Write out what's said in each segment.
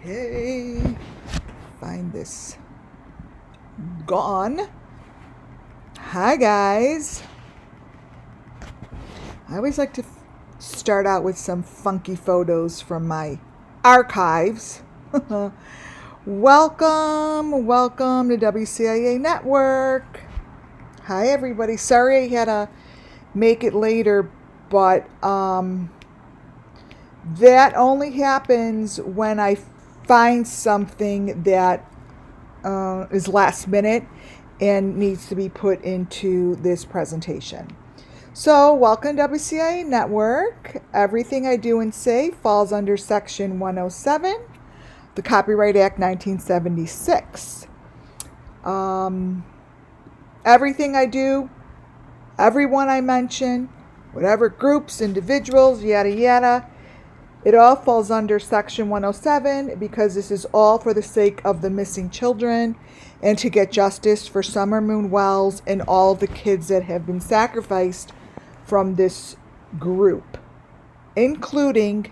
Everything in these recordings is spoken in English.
Okay, find this. Gone. Hi guys. I always like to start out with some funky photos from my archives. welcome to WCIA Network. Hi everybody. Sorry I had to make it later, but that only happens when I find something that is last minute and needs to be put into this presentation. So, welcome to WCIA Network. Everything I do and say falls under Section 107, the Copyright Act 1976. Everything I do, everyone I mention, whatever groups, individuals, yada yada, it all falls under Section 107 because this is all for the sake of the missing children and to get justice for Summer Moon Wells and all the kids that have been sacrificed from this group, including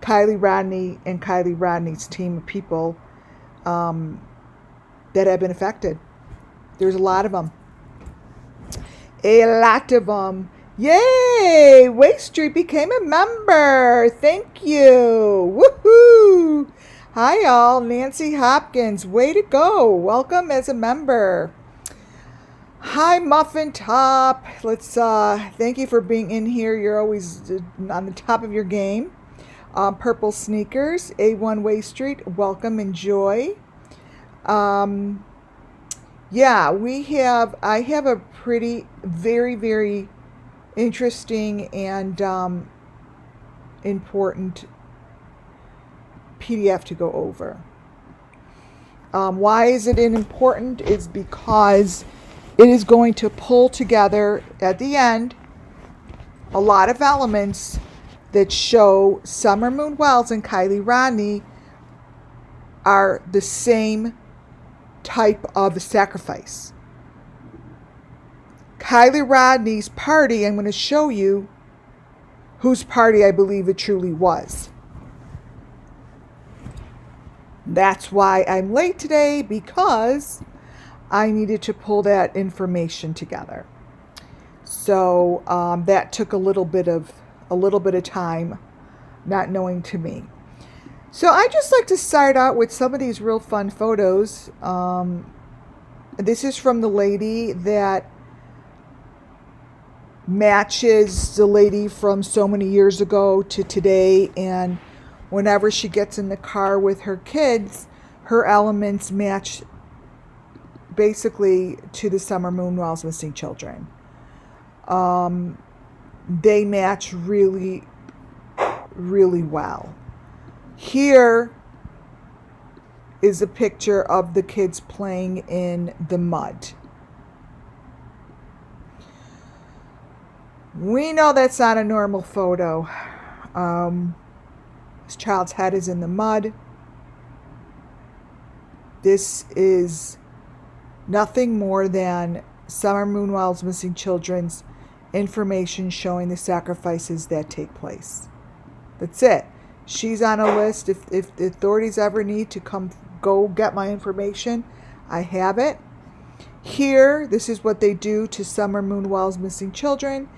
Kiely Rodni and Kiely Rodni's team of people that have been affected. There's a lot of them. A lot of them. Yay! Waste Street became a member. Thank you. Woohoo! Hi, y'all. Nancy Hopkins. Way to go. Welcome as a member. Hi, Muffin Top. Let's thank you for being in here. You're always on the top of your game. Purple Sneakers. A1 Waste Street. Welcome. Enjoy. I have a pretty, very, very interesting and important PDF to go over. Why is it important? Is because it is going to pull together at the end a lot of elements that show Summer Moon Wells and Kiely Rodni are the same type of sacrifice. Kiely Rodni's party, I'm going to show you whose party I believe it truly was. That's why I'm late today, because I needed to pull that information together. So that took a little bit of time, not knowing to me. So I just like to start out with some of these real fun photos. This is from the lady that matches the lady from so many years ago to today, and whenever she gets in the car with her kids, her elements match basically to the Summer Moon Wells missing children. They match really, really well. Here is a picture of the kids playing in the mud. We know that's not a normal photo. This child's head is in the mud. This is nothing more than Summer Moon Wells missing children's information showing the sacrifices that take place. That's it. She's on a list. If the authorities ever need to go get my information, I have it. Here, this is what they do to Summer Moon Wells missing children.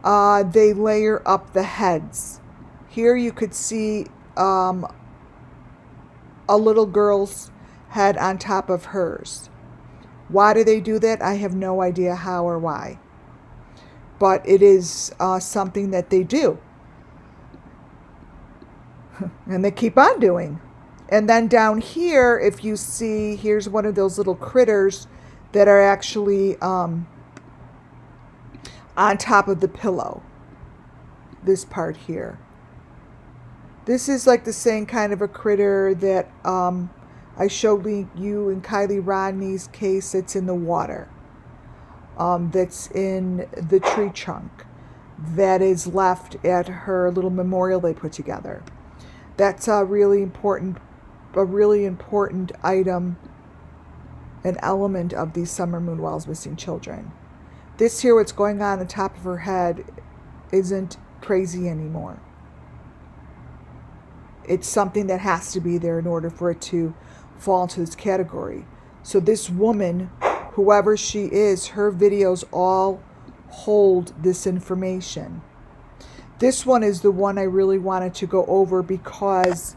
They layer up the heads. Here you could see a little girl's head on top of hers. Why do they do that? I have no idea how or why. But it is something that they do. And they keep on doing. And then down here, if you see, here's one of those little critters that are actually on top of the pillow. This part here. This is like the same kind of a critter that I showed you in Kiely Rodni's case. It's in the water. That's in the tree trunk that is left at her little memorial they put together. That's a really important item, an element of these Summer Moon Wells missing children. This here, what's going on the top of her head, isn't crazy anymore. it's something that has to be there in order for it to fall into this category. So this woman, whoever she is, her videos all hold this information. This one is the one I really wanted to go over because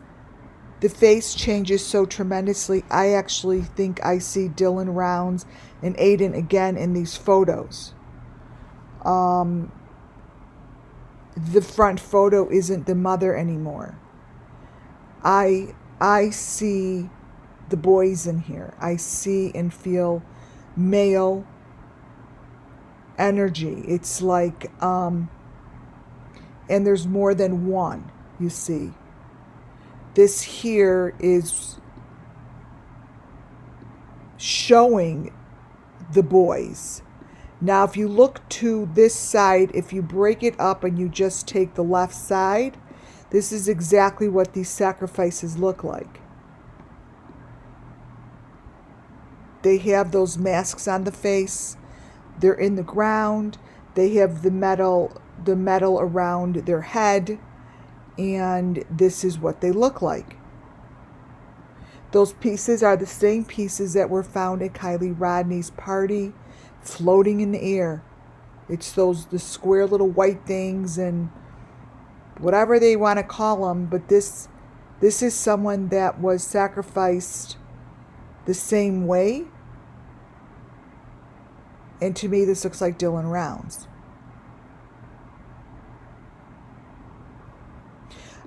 the face changes so tremendously. I actually think I see Dylan Rounds and Aiden again in these photos. The front photo isn't the mother anymore. I see the boys in here. I see and feel male energy. It's like, and there's more than one, you see. This here is showing the boys. Now, if you look to this side, if you break it up and you just take the left side, this is exactly what these sacrifices look like. They have those masks on the face. They're in the ground. They have the metal around their head. And this is what they look like. Those pieces are the same pieces that were found at Kiely Rodni's party, floating in the air. It's the square little white things and whatever they want to call them. But this is someone that was sacrificed the same way. And to me, this looks like Dylan Rounds.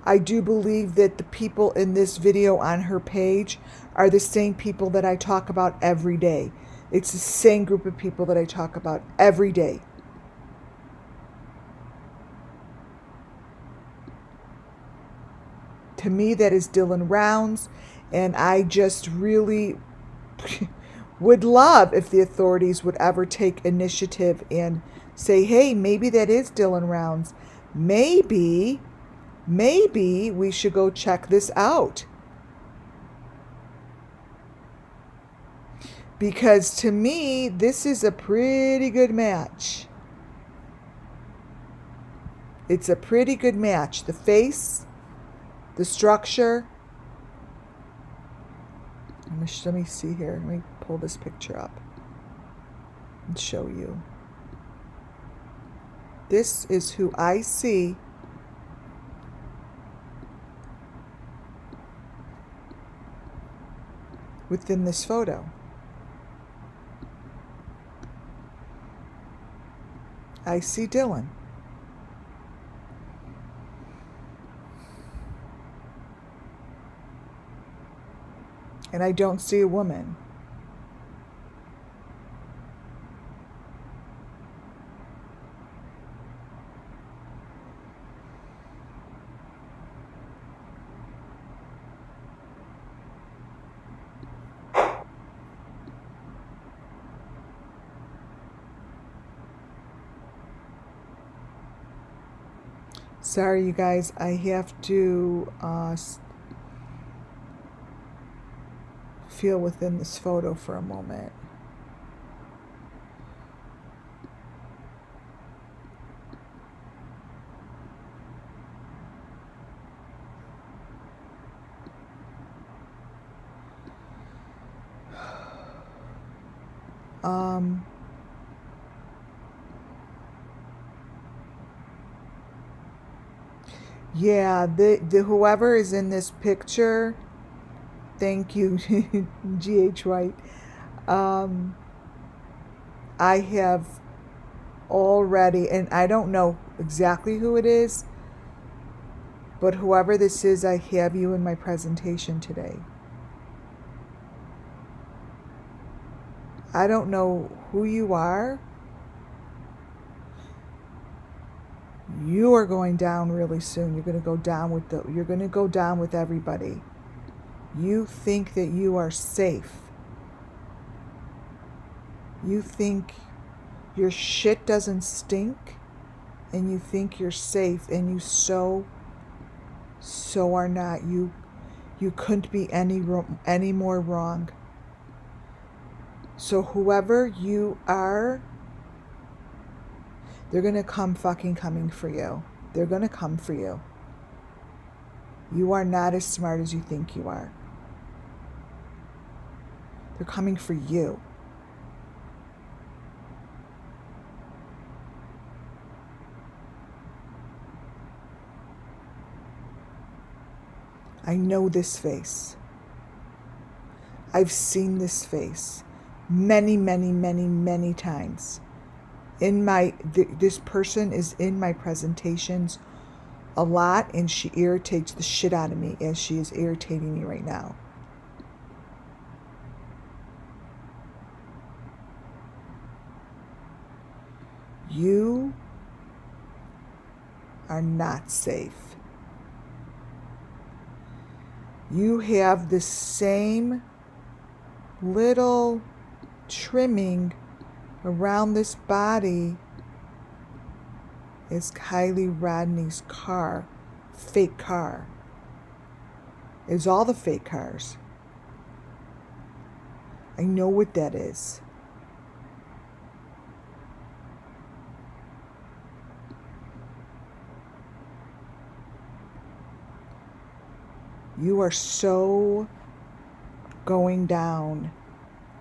I do believe that the people in this video on her page are the same people that I talk about every day. It's the same group of people that I talk about every day. To me, that is Dylan Rounds, and I just really would love if the authorities would ever take initiative and say, hey, maybe that is Dylan Rounds. Maybe we should go check this out. Because to me, this is a pretty good match. It's a pretty good match. The face, the structure. Let me see here. Let me pull this picture up and show you. This is who I see within this photo. I see Dylan. And I don't see a woman. Sorry, you guys, I have to feel within this photo for a moment. Yeah, the whoever is in this picture, thank you, G.H. White. I have already, and I don't know exactly who it is, but whoever this is, I have you in my presentation today. I don't know who you are. You are going down really soon. You're going to go down with everybody. You think that you are safe. You think your shit doesn't stink, and you think you're safe, and you so are not. You couldn't be any more wrong. So whoever you are, they're going to coming for you. They're going to come for you. You are not as smart as you think you are. They're coming for you. I know this face. I've seen this face many, many, many, many times. This person is in my presentations a lot, and she irritates the shit out of me as she is irritating me right now. You are not safe. You have the same little trimming around this body is Kiely Rodni's car, fake car. It's all the fake cars. I know what that is. You are so going down.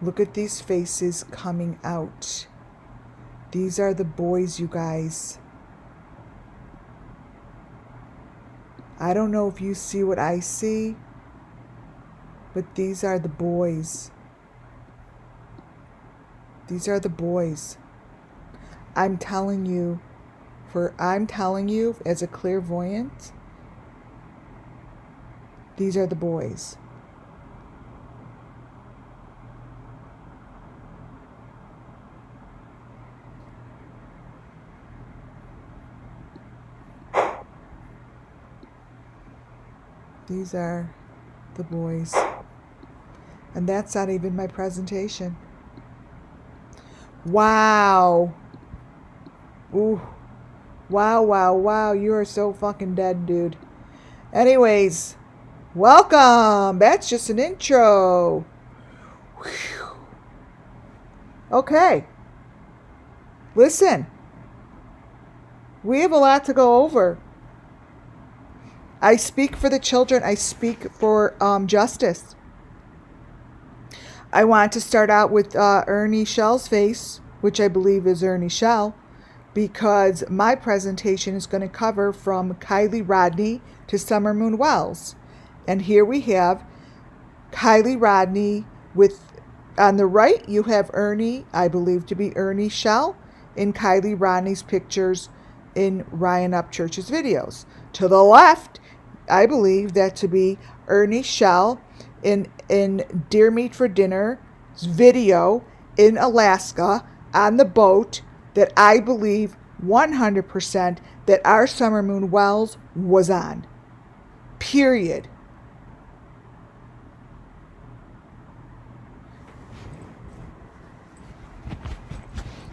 Look at these faces coming out. These are the boys, you guys. I don't know if you see what I see, but these are the boys. These are the boys. I'm telling you as a clairvoyant, these are the boys. These are the boys. And that's not even my presentation. Wow. Ooh. Wow, wow, wow. You are so fucking dead, dude. Anyways, welcome. That's just an intro. Whew. Okay. Listen. We have a lot to go over. I speak for the children. I speak for justice. I want to start out with Ernie Shell's face, which I believe is Ernie Shell, because my presentation is going to cover from Kiely Rodni to Summer Moon Wells. And here we have Kiely Rodni with, on the right, you have Ernie, I believe to be Ernie Shell, in Kiely Rodni's pictures in Ryan Upchurch's videos. To the left, I believe that to be Ernie Shell in Deer Meat for Dinner's video in Alaska on the boat that I believe 100% that our Summer Moon Wells was on. Period.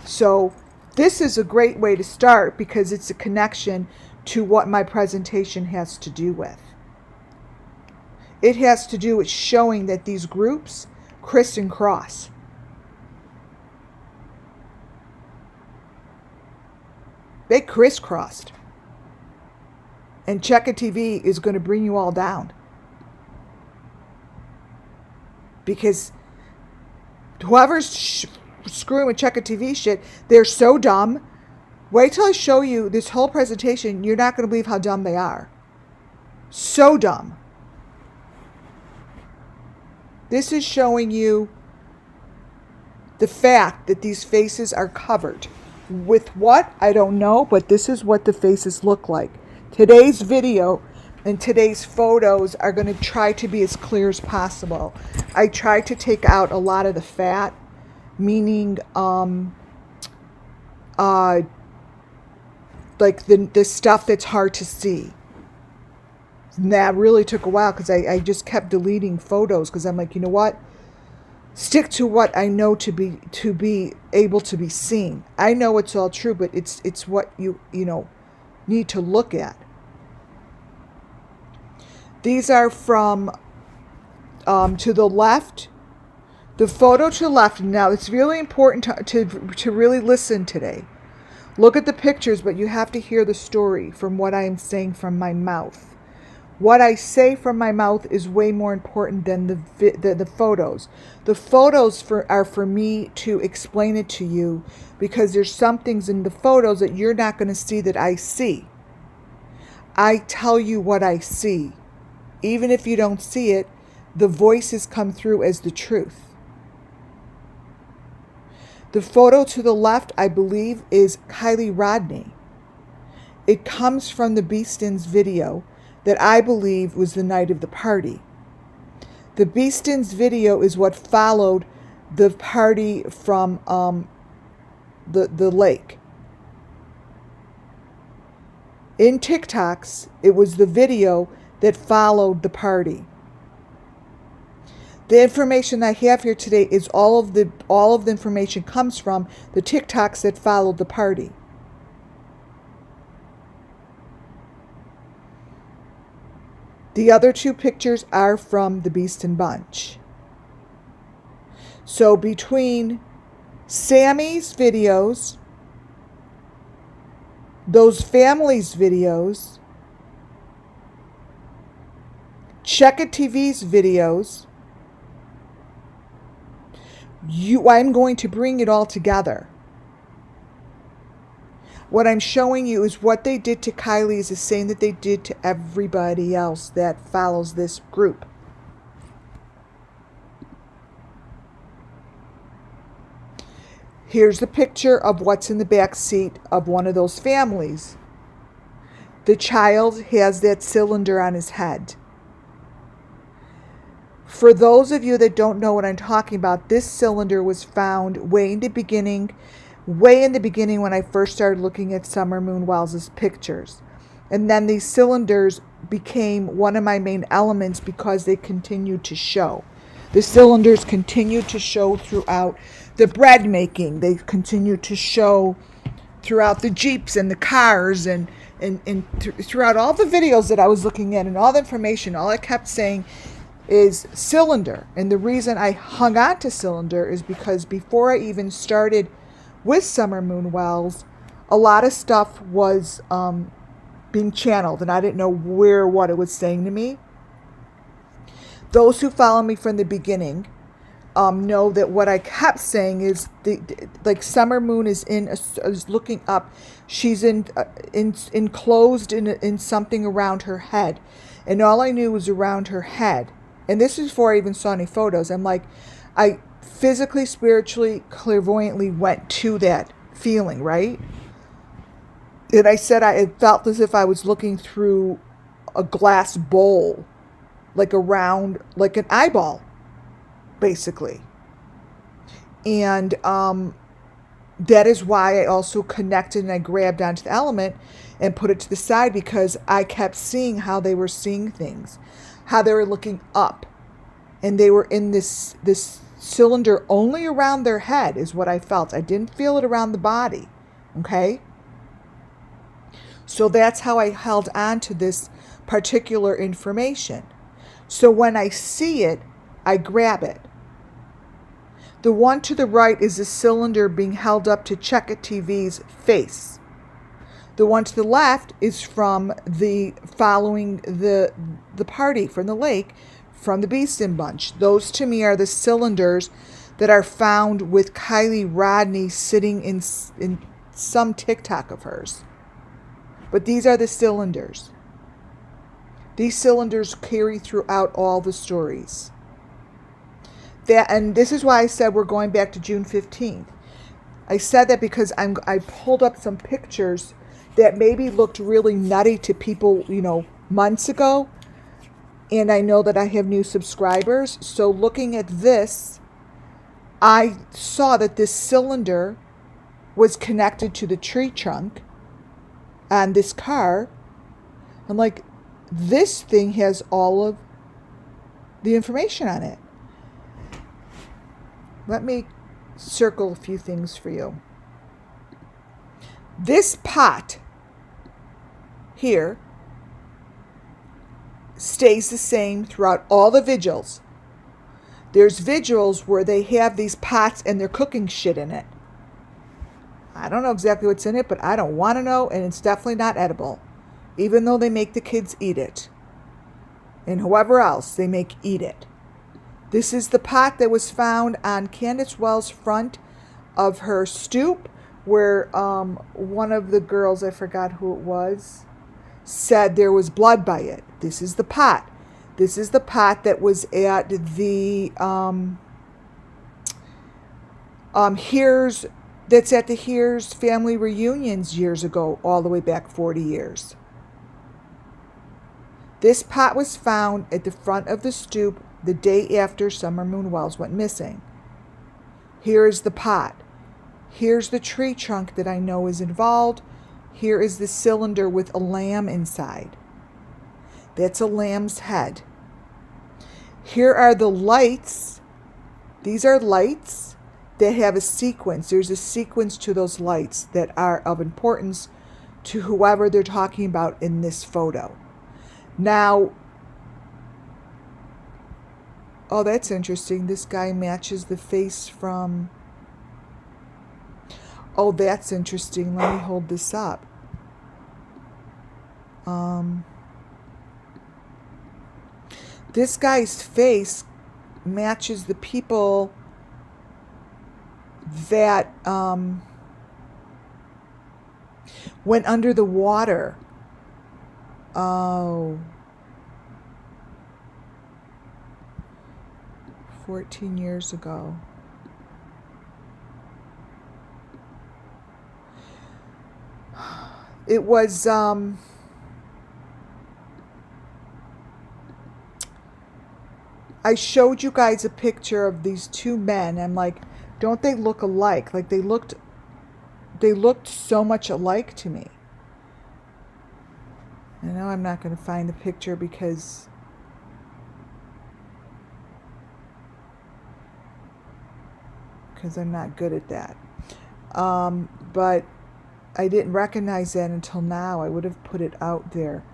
So this is a great way to start because it's a connection to what my presentation has to do with. It has to do with showing that these groups criss and cross. They crisscrossed. And Cheka TV is going to bring you all down. Because whoever's screwing with Cheka TV shit, they're so dumb. Wait till I show you this whole presentation. You're not going to believe how dumb they are. So dumb. This is showing you the fact that these faces are covered. With what? I don't know, but this is what the faces look like. Today's video and today's photos are going to try to be as clear as possible. I tried to take out a lot of the fat, meaning like the stuff that's hard to see. And that really took a while because I just kept deleting photos because I'm like, you know what? Stick to what I know to be able to be seen. I know it's all true, but it's what you need to look at. These are from to the left. The photo to the left. Now it's really important to really listen today. Look at the pictures, but you have to hear the story from what I am saying from my mouth. What I say from my mouth is way more important than the photos. The photos are for me to explain it to you, because there's some things in the photos that you're not going to see that I see. I tell you what I see. Even if you don't see it, the voices come through as the truth. The photo to the left, I believe, is Kiely Rodni. It comes from the Beastons video that I believe was the night of the party. The Beastons video is what followed the party from the lake. In TikToks, it was the video that followed the party. The information I have here today is all of the information comes from the TikToks that followed the party. The other two pictures are from the Beaston Bunch. So between Sammy's videos, those families' videos, Check It TV's videos, I'm going to bring it all together. What I'm showing you is what they did to Kiely is the same that they did to everybody else that follows this group. Here's the picture of what's in the back seat of one of those families. The child has that cylinder on his head. For those of you that don't know what I'm talking about, this cylinder was found way in the beginning when I first started looking at Summer Moon Wells' pictures. And then these cylinders became one of my main elements because they continued to show. The cylinders continued to show throughout the bread making. They continued to show throughout the Jeeps and the cars and throughout all the videos that I was looking at and all the information. All I kept saying is cylinder. And the reason I hung on to cylinder is because before I even started with Summer Moon Wells, a lot of stuff was being channeled, and I didn't know what it was saying to me. Those who follow me from the beginning know that what I kept saying is like Summer Moon is looking up. She's enclosed in something around her head, and all I knew was around her head. And this is before I even saw any photos. I'm like, I physically, spiritually, clairvoyantly went to that feeling, right? And I said it felt as if I was looking through a glass bowl, like an eyeball, basically. And that is why I also connected and I grabbed onto the element and put it to the side, because I kept seeing how they were seeing things, how they were looking up, and they were in this cylinder only around their head is what I felt. I didn't feel it around the body. Okay? So that's how I held on to this particular information. So when I see it, I grab it. The one to the right is a cylinder being held up to Check It TV's face. The one to the left is from following the party from the lake, from the Beaston Bunch. Those to me are the cylinders that are found with Kiely Rodni sitting in some TikTok of hers. But these are the cylinders. These cylinders carry throughout all the stories. And this is why I said we're going back to June 15th. I said that because I pulled up some pictures that maybe looked really nutty to people, months ago. And I know that I have new subscribers. So looking at this, I saw that this cylinder was connected to the tree trunk on this car. I'm like, this thing has all of the information on it. Let me circle a few things for you. This pot here stays the same throughout all the vigils. There's vigils where they have these pots and they're cooking shit in it. I don't know exactly what's in it, but I don't want to know, and it's definitely not edible, even though they make the kids eat it. and whoever else they make eat it. This is the pot that was found on Candace Wells' front of her stoop, where one of the girls, I forgot who it was, said there was blood by it. This is the pot. This is the pot that was at the that's at the Here's family reunions years ago, all the way back 40 years. This pot was found at the front of the stoop the day after Summer Moon Wells went missing. Here is the pot. Here's the tree trunk that I know is involved. Here is the cylinder with a lamb inside. That's a lamb's head. Here are the lights. These are lights that have a sequence. There's a sequence to those lights that are of importance to whoever they're talking about in this photo. Now, oh, that's interesting. This guy matches the face from... Oh, that's interesting. Let me hold this up. This guy's face matches the people that went under the water. Oh. 14 years ago. It was I showed you guys a picture of these two men. I'm like, don't they look alike? Like they looked so much alike to me. I know I'm not going to find the picture because I'm not good at that. But I didn't recognize that until now. I would have put it out there.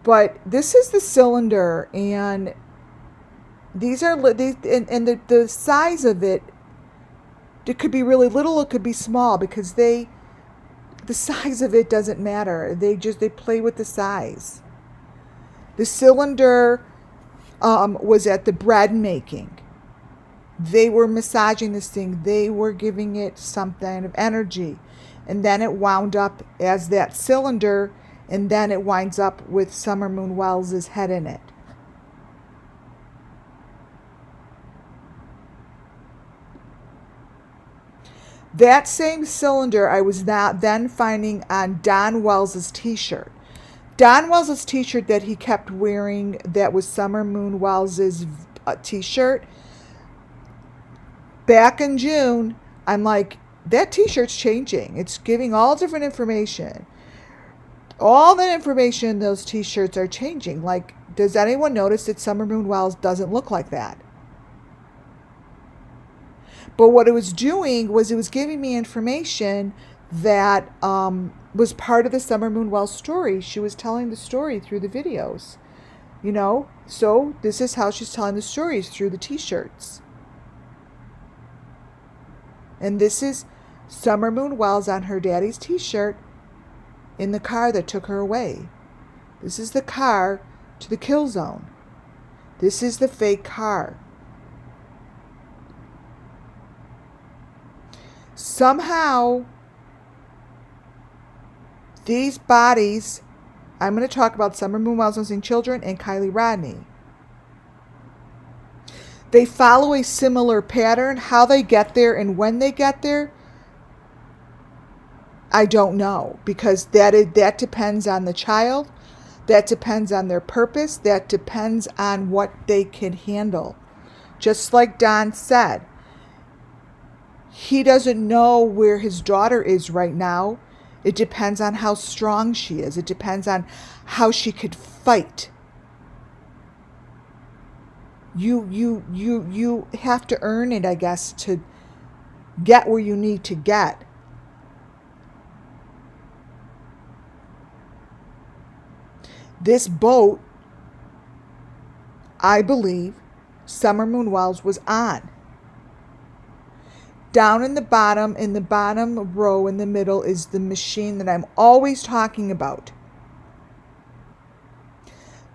But this is the cylinder, and these are the size of it. It could be really little, it could be small, because the size of it doesn't matter. They play with the size. The cylinder was at the bread making. They were massaging this thing. They were giving it some kind of energy. And then it wound up as that cylinder, and then it winds up with Summer Moon Wells' head in it. That same cylinder I was then finding on Don Wells' t-shirt. Don Wells' t-shirt that he kept wearing, that was Summer Moon Wells' t-shirt. Back in June, I'm like, that t-shirt's changing. It's giving all different information. All the information in those t-shirts are changing. Like, does anyone notice that Summer Moon Wells doesn't look like that? But what it was doing was it was giving me information that was part of the Summer Moon Wells story. She was telling the story through the videos. You know? So this is how she's telling the stories, through the t-shirts. And this is Summer Moon Wells on her daddy's t-shirt in the car that took her away. This is the car to the kill zone. This is the fake car. Somehow, these bodies, I'm going to talk about Summer Moon Wells missing children and Kiely Rodni. They follow a similar pattern. How they get there and when they get there, I don't know, because that depends on the child. That depends on their purpose. That depends on what they can handle. Just like Don said, he doesn't know where his daughter is right now. It depends on how strong she is. It depends on how she could fight. You have to earn it, I guess, to get where you need to get. This boat, I believe, Summer Moon Wells was on. Down in the bottom row in the middle, is the machine that I'm always talking about.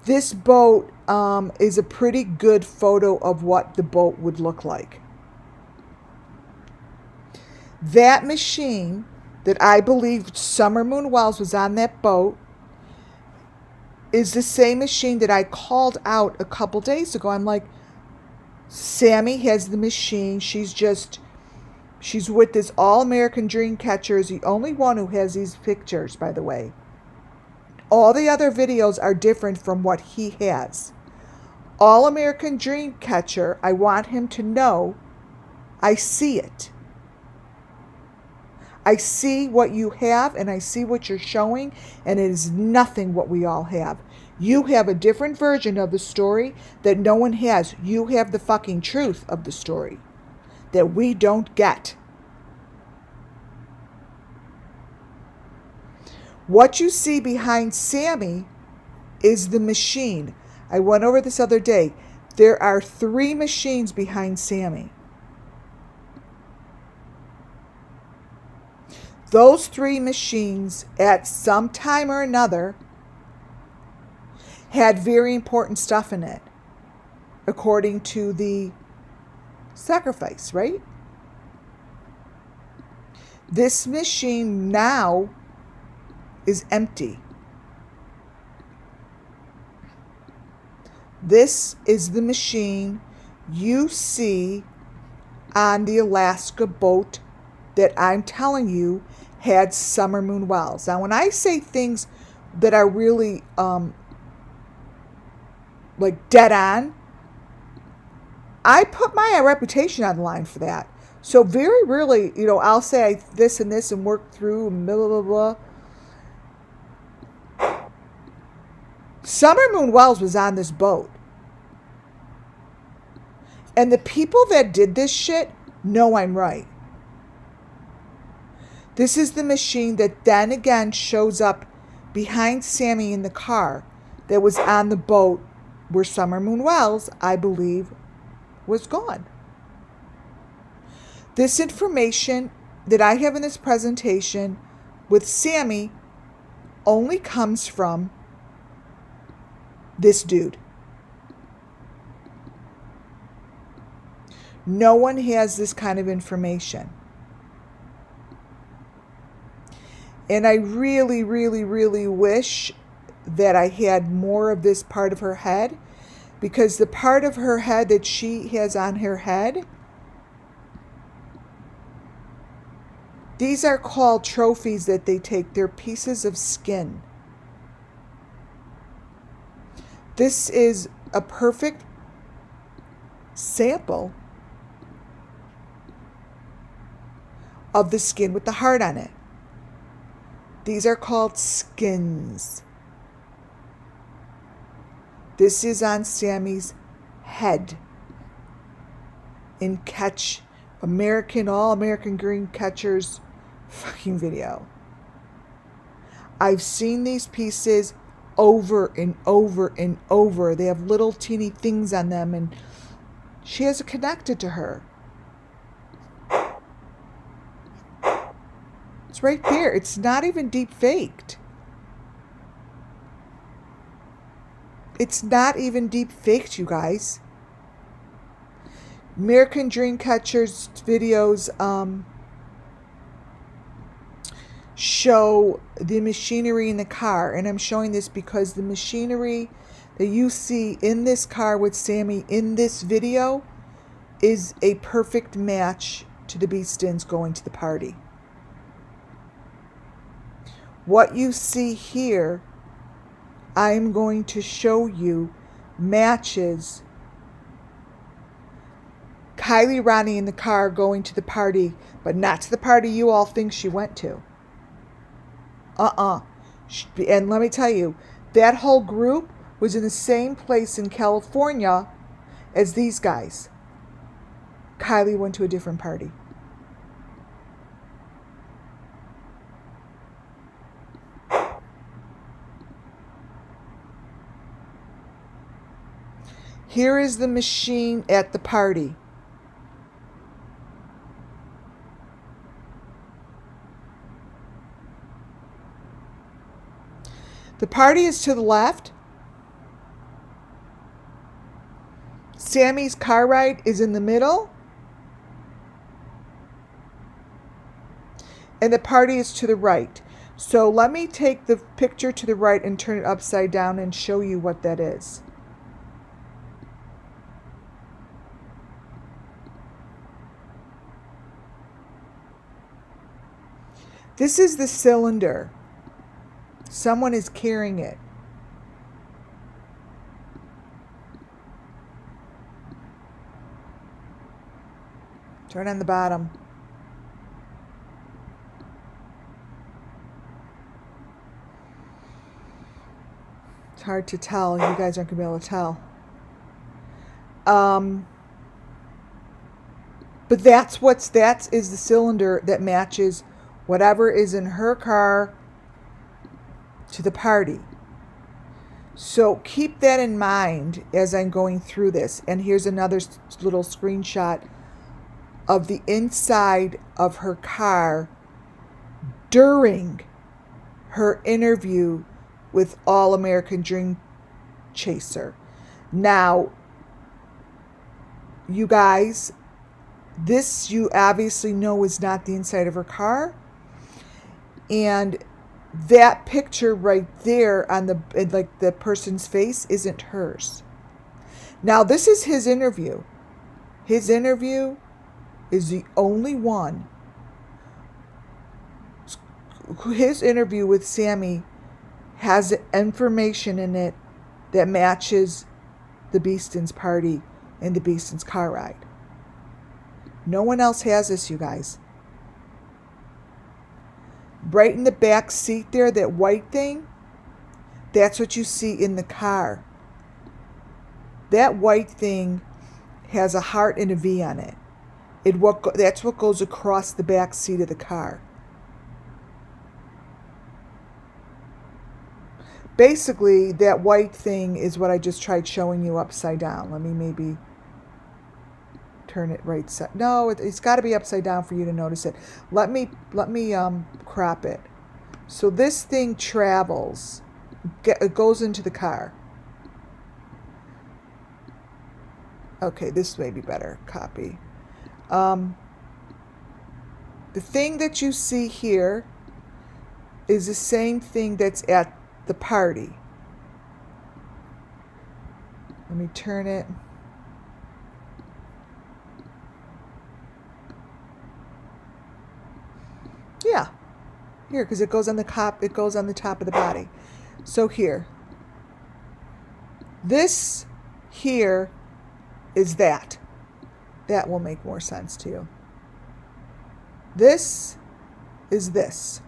This boat is a pretty good photo of what the boat would look like. That machine that I believe Summer Moon Wells was on that boat is the same machine that I called out a couple days ago. I'm like, Sammy has the machine. She's with this All-American Dreamcatcher. Is the only one who has these pictures, by the way. All the other videos are different from what he has. All-American Dreamcatcher, I want him to know I see it. I see what you have and I see what you're showing, and it is nothing what we all have. You have a different version of the story that no one has. You have the fucking truth of the story that we don't get. What you see behind Sammy is the machine. I went over this other day. There are 3 machines behind Sammy. Those 3 machines, at some time or another, had very important stuff in it, according to the sacrifice, right? This machine now is empty. This is the machine you see on the Alaska boat that I'm telling you had Summer Moon Wells. Now, when I say things that are really like dead on, I put my reputation on the line for that. So very rarely, I'll say this and this and work through and blah, blah, blah, blah. Summer Moon Wells was on this boat. And the people that did this shit know I'm right. This is the machine that then again shows up behind Sammy in the car that was on the boat where Summer Moon Wells, I believe, was gone. This information that I have in this presentation with Sammy only comes from this dude. No one has this kind of information. And I really, really, really wish that I had more of this part of her head, because the part of her head that she has on her head, these are called trophies that they take. They're pieces of skin. This is a perfect sample of the skin with the heart on it. These are called skins. This is on Sammy's head in All-American Dreamcatcher's fucking video. I've seen these pieces over and over and over. They have little teeny things on them, and she has it connected to her. It's right there. It's not even deep faked. It's not even deep faked, you guys. American Dreamcatcher's videos show the machinery in the car, and I'm showing this because the machinery that you see in this car with Sammy in this video is a perfect match to the Beastins going to the party. What you see here, I'm going to show you, matches Kylie Ronnie in the car going to the party, but not to the party you all think she went to. And let me tell you, that whole group was in the same place in California as these guys. Kylie went to a different party. Here is the machine at the party. The party is to the left. Sammy's car ride is in the middle, and the party is to the right. So let me take the picture to the right and turn it upside down and show you what that is. This is the cylinder. Someone is carrying it. Turn on the bottom. It's hard to tell. You guys aren't going to be able to tell. But that is the cylinder that matches whatever is in her car to the party. So keep that in mind as I'm going through this. And here's another little screenshot of the inside of her car during her interview with All American Dream Chaser. Now, you guys, this you obviously know is not the inside of her car. And that picture right there on the person's face isn't hers. Now, this is his interview. His interview is the only one. His interview with Sammy has information in it that matches the Beeston's party and the Beeston's car ride. No one else has this, you guys. Right in the back seat there, that white thing, that's what you see in the car. That white thing has a heart and a V on it. That's what goes across the back seat of the car. Basically, that white thing is what I just tried showing you upside down. Let me maybe turn it right side. No, it's got to be upside down for you to notice it. Let me crop it. So this thing travels. It goes into the car. Okay, this may be better. Copy. The thing that you see here is the same thing that's at the party. Let me turn it. Yeah, here, because it goes on the top. It goes on the top of the body. So here, this here is that. That will make more sense to you. This is this.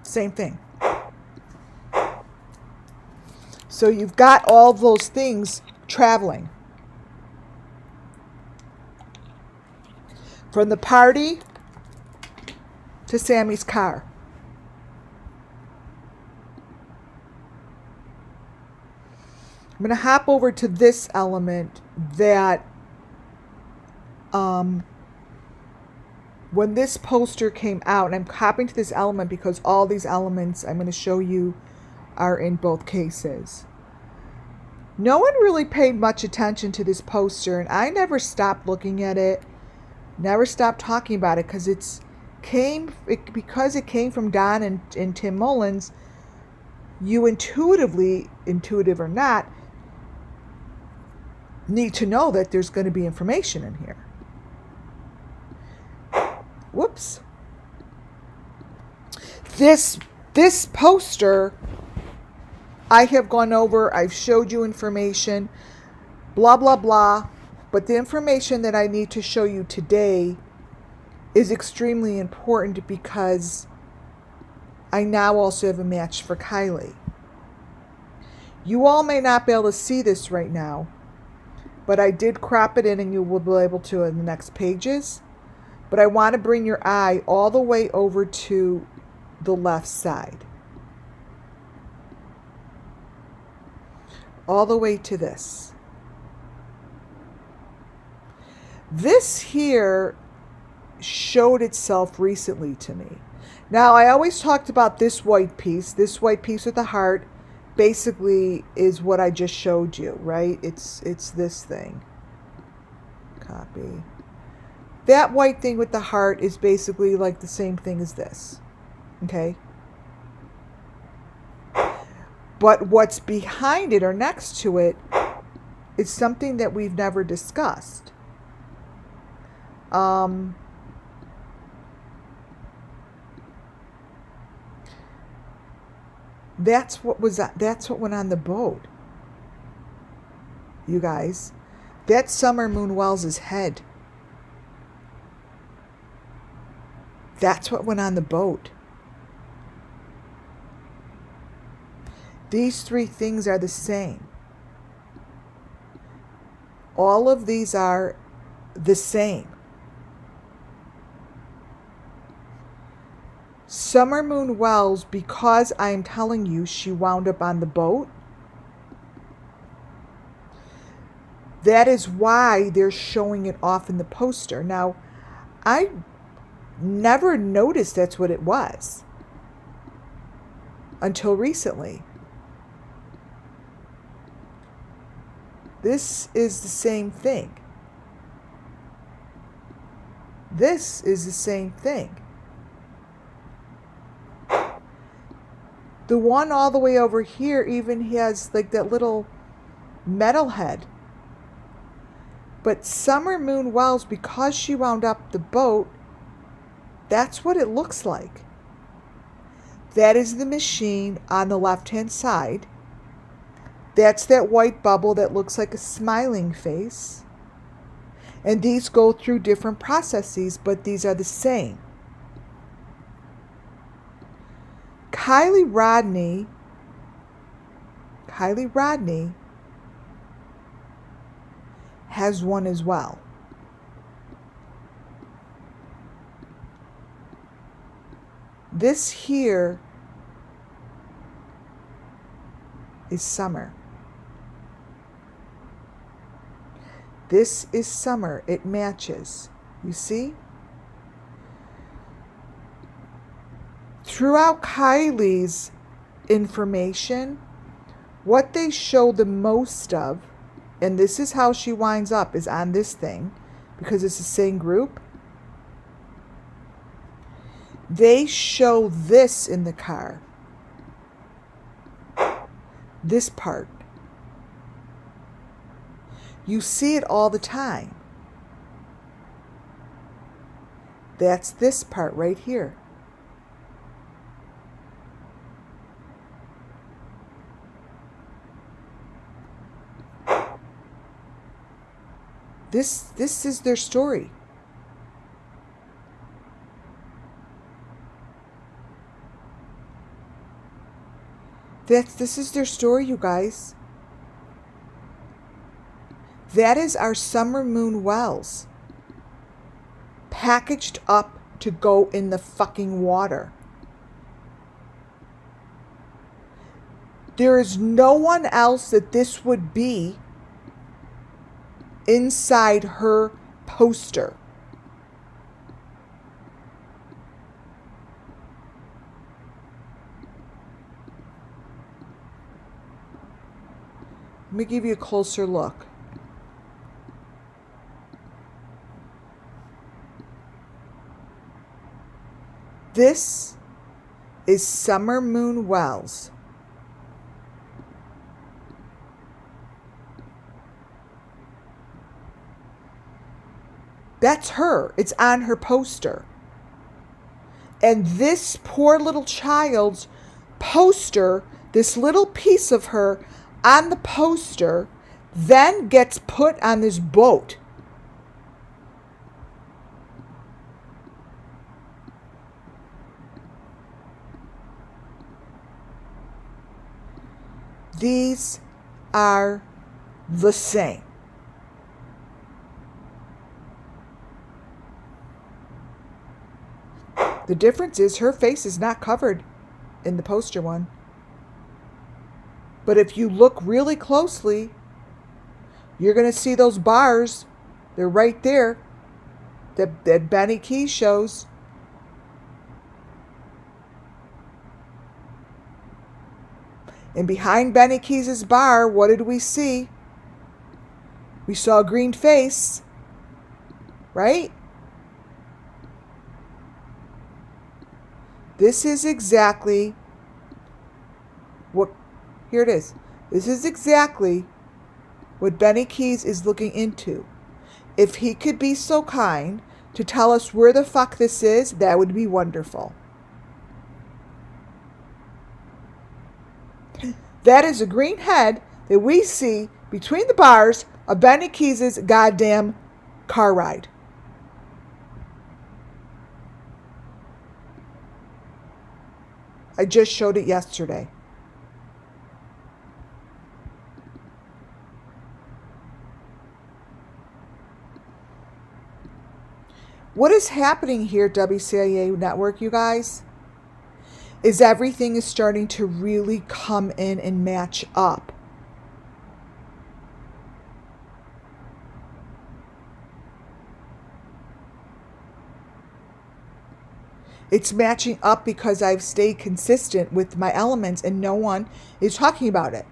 Same thing. So you've got all those things traveling. From the party to Sammy's car. I'm going to hop over to this element that when this poster came out, and I'm hopping to this element because all these elements I'm going to show you are in both cases. No one really paid much attention to this poster, and I never stopped looking at it, never stopped talking about it, because it came from Don and Tim Mullins. You intuitively, intuitive or not, need to know that there's going to be information in here. Whoops. This poster, I have gone over, I've showed you information, blah, blah, blah. But the information that I need to show you today is extremely important because I now also have a match for Kylie. You all may not be able to see this right now, but I did crop it in and you will be able to in the next pages. But I want to bring your eye all the way over to the left side. All the way to this. This here showed itself recently to me. Now, I always talked about this white piece with the heart basically is what I just showed you, right? It's this thing. Copy. That white thing with the heart is basically like the same thing as this. Okay? But what's behind it or next to it is something that we've never discussed. That's what went on the boat. You guys. That's Summer Moon Wells' head. That's what went on the boat. These three things are the same. All of these are the same. Summer Moon Wells, because I'm telling you she wound up on the boat, that is why they're showing it off in the poster. Now, I never noticed that's what it was until recently. This is the same thing. This is the same thing. The one all the way over here even has like that little metal head. But Summer Moon Wells, because she wound up the boat, that's what it looks like. That is the machine on the left-hand side. That's that white bubble that looks like a smiling face. And these go through different processes, but these are the same. Kylie Rodney has one as well. This here is Summer. This is Summer. It matches. You see? Throughout Kylie's information, what they show the most of, and this is how she winds up, is on this thing, because it's the same group. They show this in the car. This part. You see it all the time. That's this part right here. This is their story. This is their story, you guys. That is our Summer Moon Wells. Packaged up to go in the fucking water. There is no one else that this would be inside her poster. Let me give you a closer look. This is Summer Moon Wells. That's her. It's on her poster. And this poor little child's poster, this little piece of her on the poster, then gets put on this boat. These are the same. The difference is her face is not covered in the poster one. But if you look really closely, you're going to see those bars. They're right there that Benny Key shows. And behind Benny Keys' bar, what did we see? We saw a green face, right? This is exactly what, here it is. This is exactly what Benny Keys is looking into. If he could be so kind to tell us where the fuck this is, that would be wonderful. That is a green head that we see between the bars of Benny Keys' goddamn car ride. I just showed it yesterday. What is happening here at WCIA Network, you guys, is everything is starting to really come in and match up. It's matching up because I've stayed consistent with my elements and no one is talking about it.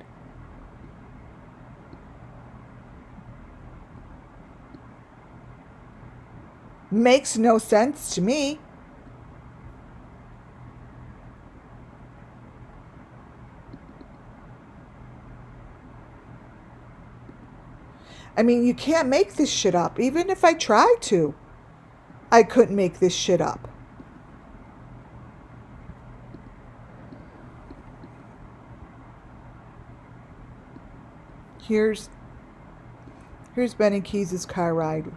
Makes no sense to me. I mean, you can't make this shit up. Even if I tried to, I couldn't make this shit up. Here's Benny Keys' car ride.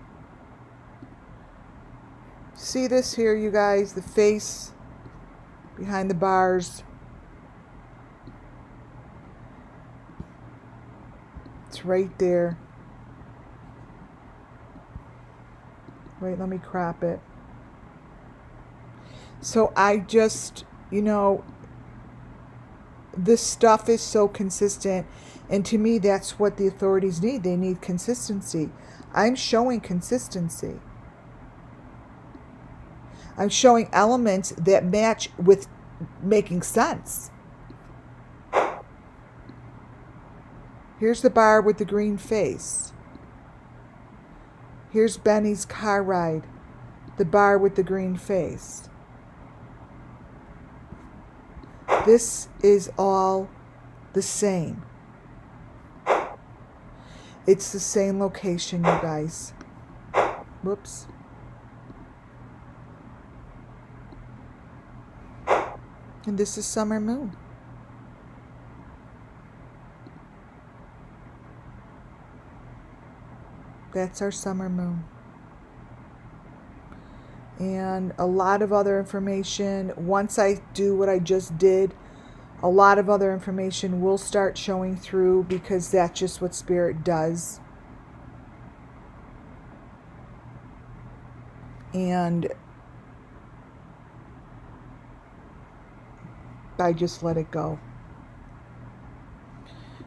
See this here, you guys? The face behind the bars. It's right there. Wait, let me crop it. So I just, this stuff is so consistent. And to me, that's what the authorities need. They need consistency. I'm showing consistency. I'm showing elements that match with making sense. Here's the bar with the green face. Here's Benny's car ride. The bar with the green face. This is all the same. It's the same location, you guys. Whoops. And this is Summer Moon. That's our Summer Moon. And a lot of other information, once I do what I just did, a lot of other information will start showing through because that's just what Spirit does. And I just let it go.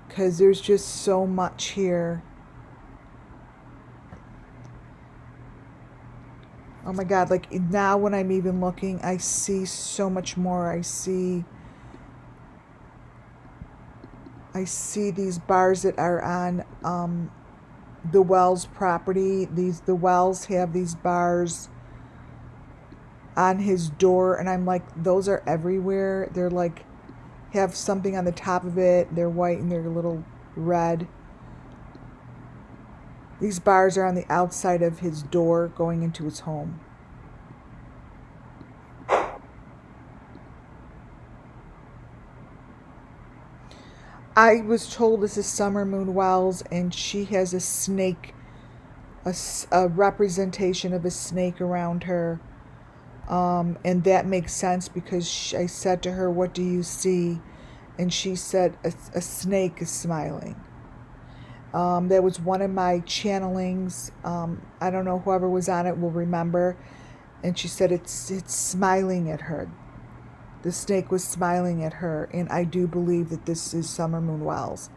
Because there's just so much here. Oh my God, like now when I'm even looking, I see so much more. I see these bars that are on the Wells property. The Wells have these bars on his door, and I'm like, those are everywhere. They're like, have something on the top of it. They're white and they're a little red. These bars are on the outside of his door going into his home. I was told this is Summer Moon Wells, and she has a snake, a representation of a snake around her. And that makes sense because I said to her, "What do you see?" And she said, a snake is smiling. That was one of my channelings. I don't know, whoever was on it will remember. And she said it's smiling at her. The snake was smiling at her. And I do believe that this is Summer Moon Wells.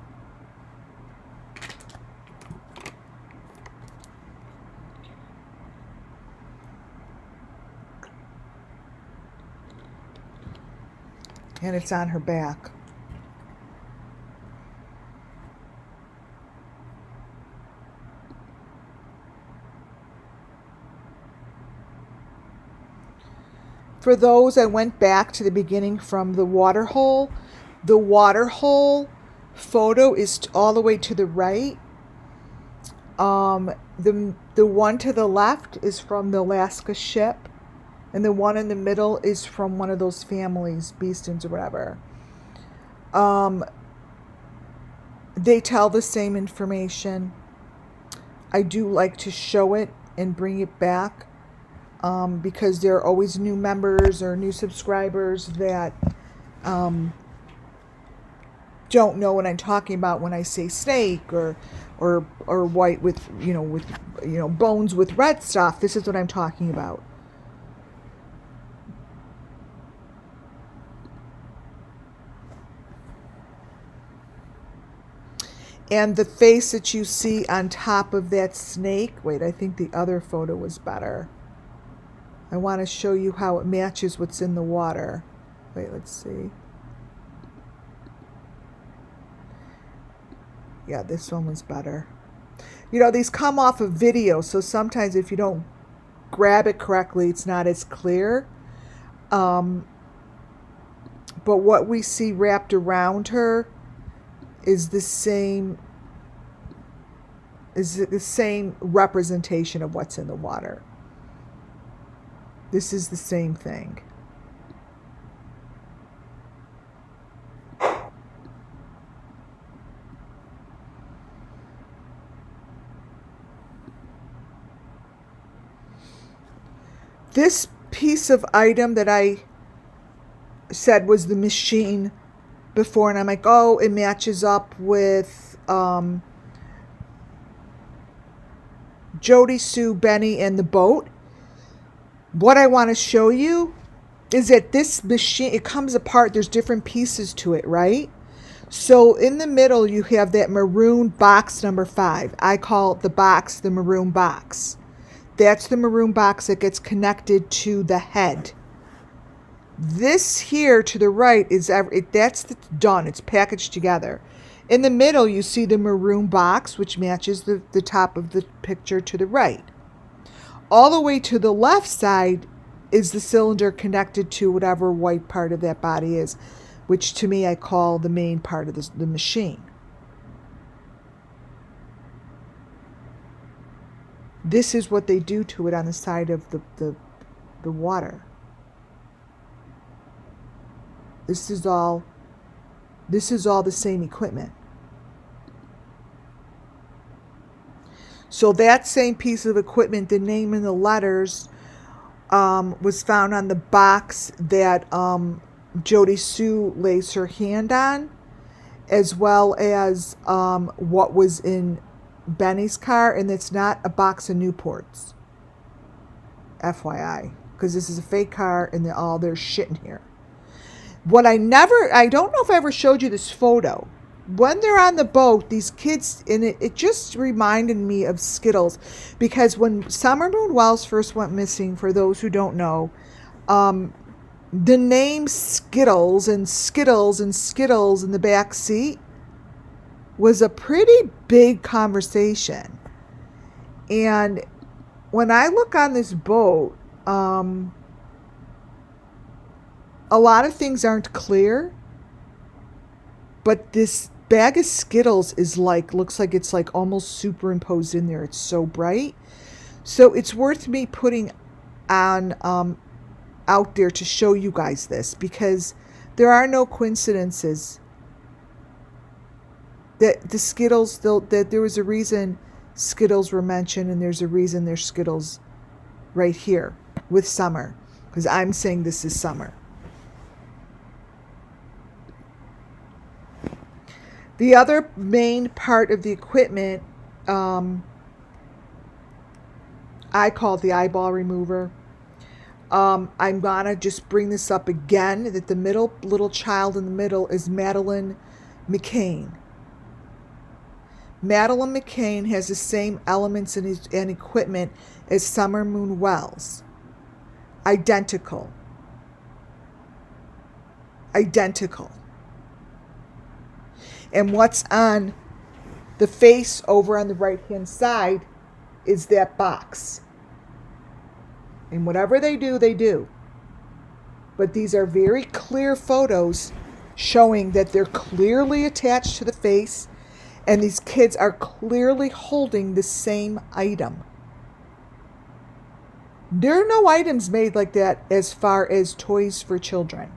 And it's on her back. For those, I went back to the beginning from the water hole. The water hole photo is all the way to the right. The one to the left is from the Alaska ship, and the one in the middle is from one of those families, Beestons or whatever. They tell the same information. I do like to show it and bring it back because there are always new members or new subscribers that don't know what I'm talking about when I say snake or white with bones with red stuff. This is what I'm talking about. And the face that you see on top of that snake, wait, I think the other photo was better. I want to show you how it matches what's in the water. Wait, let's see. Yeah, this one was better. You know, these come off of video, so sometimes if you don't grab it correctly, it's not as clear. But what we see wrapped around her is the same representation of what's in the water. This is the same thing. This piece of item that I said was the machine before, and I'm like, oh, it matches up with Jody, Sue, Benny, and the boat. What I want to show you is that this machine, it comes apart. There's different pieces to it, right? So in the middle, you have that maroon box number 5. I call the box the maroon box. That's the maroon box that gets connected to the head. This here to the right is that's done. It's packaged together. In the middle, you see the maroon box, which matches the top of the picture to the right. All the way to the left side is the cylinder connected to whatever white part of that body is, which to me I call the main part of the machine. This is what they do to it on the side of the water. This is all the same equipment. So that same piece of equipment, the name and the letters, was found on the box that Jody Sue lays her hand on, as well as what was in Benny's car, and it's not a box of Newports. FYI, because this is a fake car and there's shit in here. I don't know if I ever showed you this photo. When they're on the boat, these kids, and it just reminded me of Skittles, because when Summer Moon Wells first went missing, for those who don't know, the name Skittles and Skittles and Skittles in the back seat was a pretty big conversation. And when I look on this boat, a lot of things aren't clear, but this bag of Skittles looks like it's like almost superimposed in there. It's so bright. So it's worth me putting on out there to show you guys this, because there are no coincidences. That the Skittles, that there was a reason Skittles were mentioned, and there's a reason there's Skittles right here with Summer, because I'm saying this is Summer. The other main part of the equipment, I call it the eyeball remover. I'm gonna just bring this up again, that the little child in the middle is Madeline McCain. Madeline McCain has the same elements and equipment as Summer Moon Wells. Identical. And what's on the face over on the right-hand side is that box. And whatever they do, they do. But these are very clear photos showing that they're clearly attached to the face, and these kids are clearly holding the same item. There are no items made like that as far as toys for children.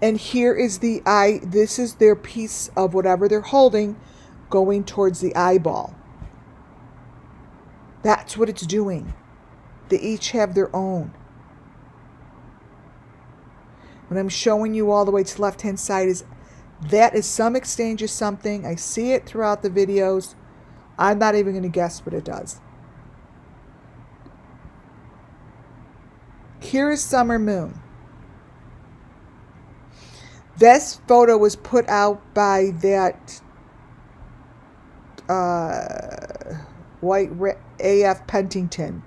And here is the eye. This is their piece of whatever they're holding going towards the eyeball. That's what it's doing. They each have their own. What I'm showing you all the way to the left-hand side is that is some exchange of something. I see it throughout the videos. I'm not even going to guess what it does. Here is Summer Moon. This photo was put out by that White AF Pentington.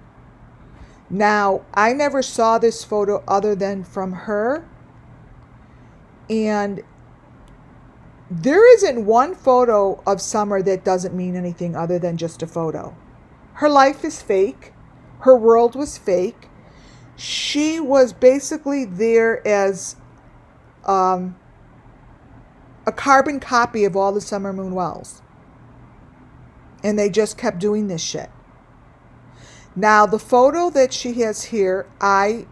Now, I never saw this photo other than from her. And there isn't one photo of Summer that doesn't mean anything other than just a photo. Her life is fake. Her world was fake. She was basically there as a carbon copy of all the Summer Moon Wells. And they just kept doing this shit. Now, the photo that she has here, I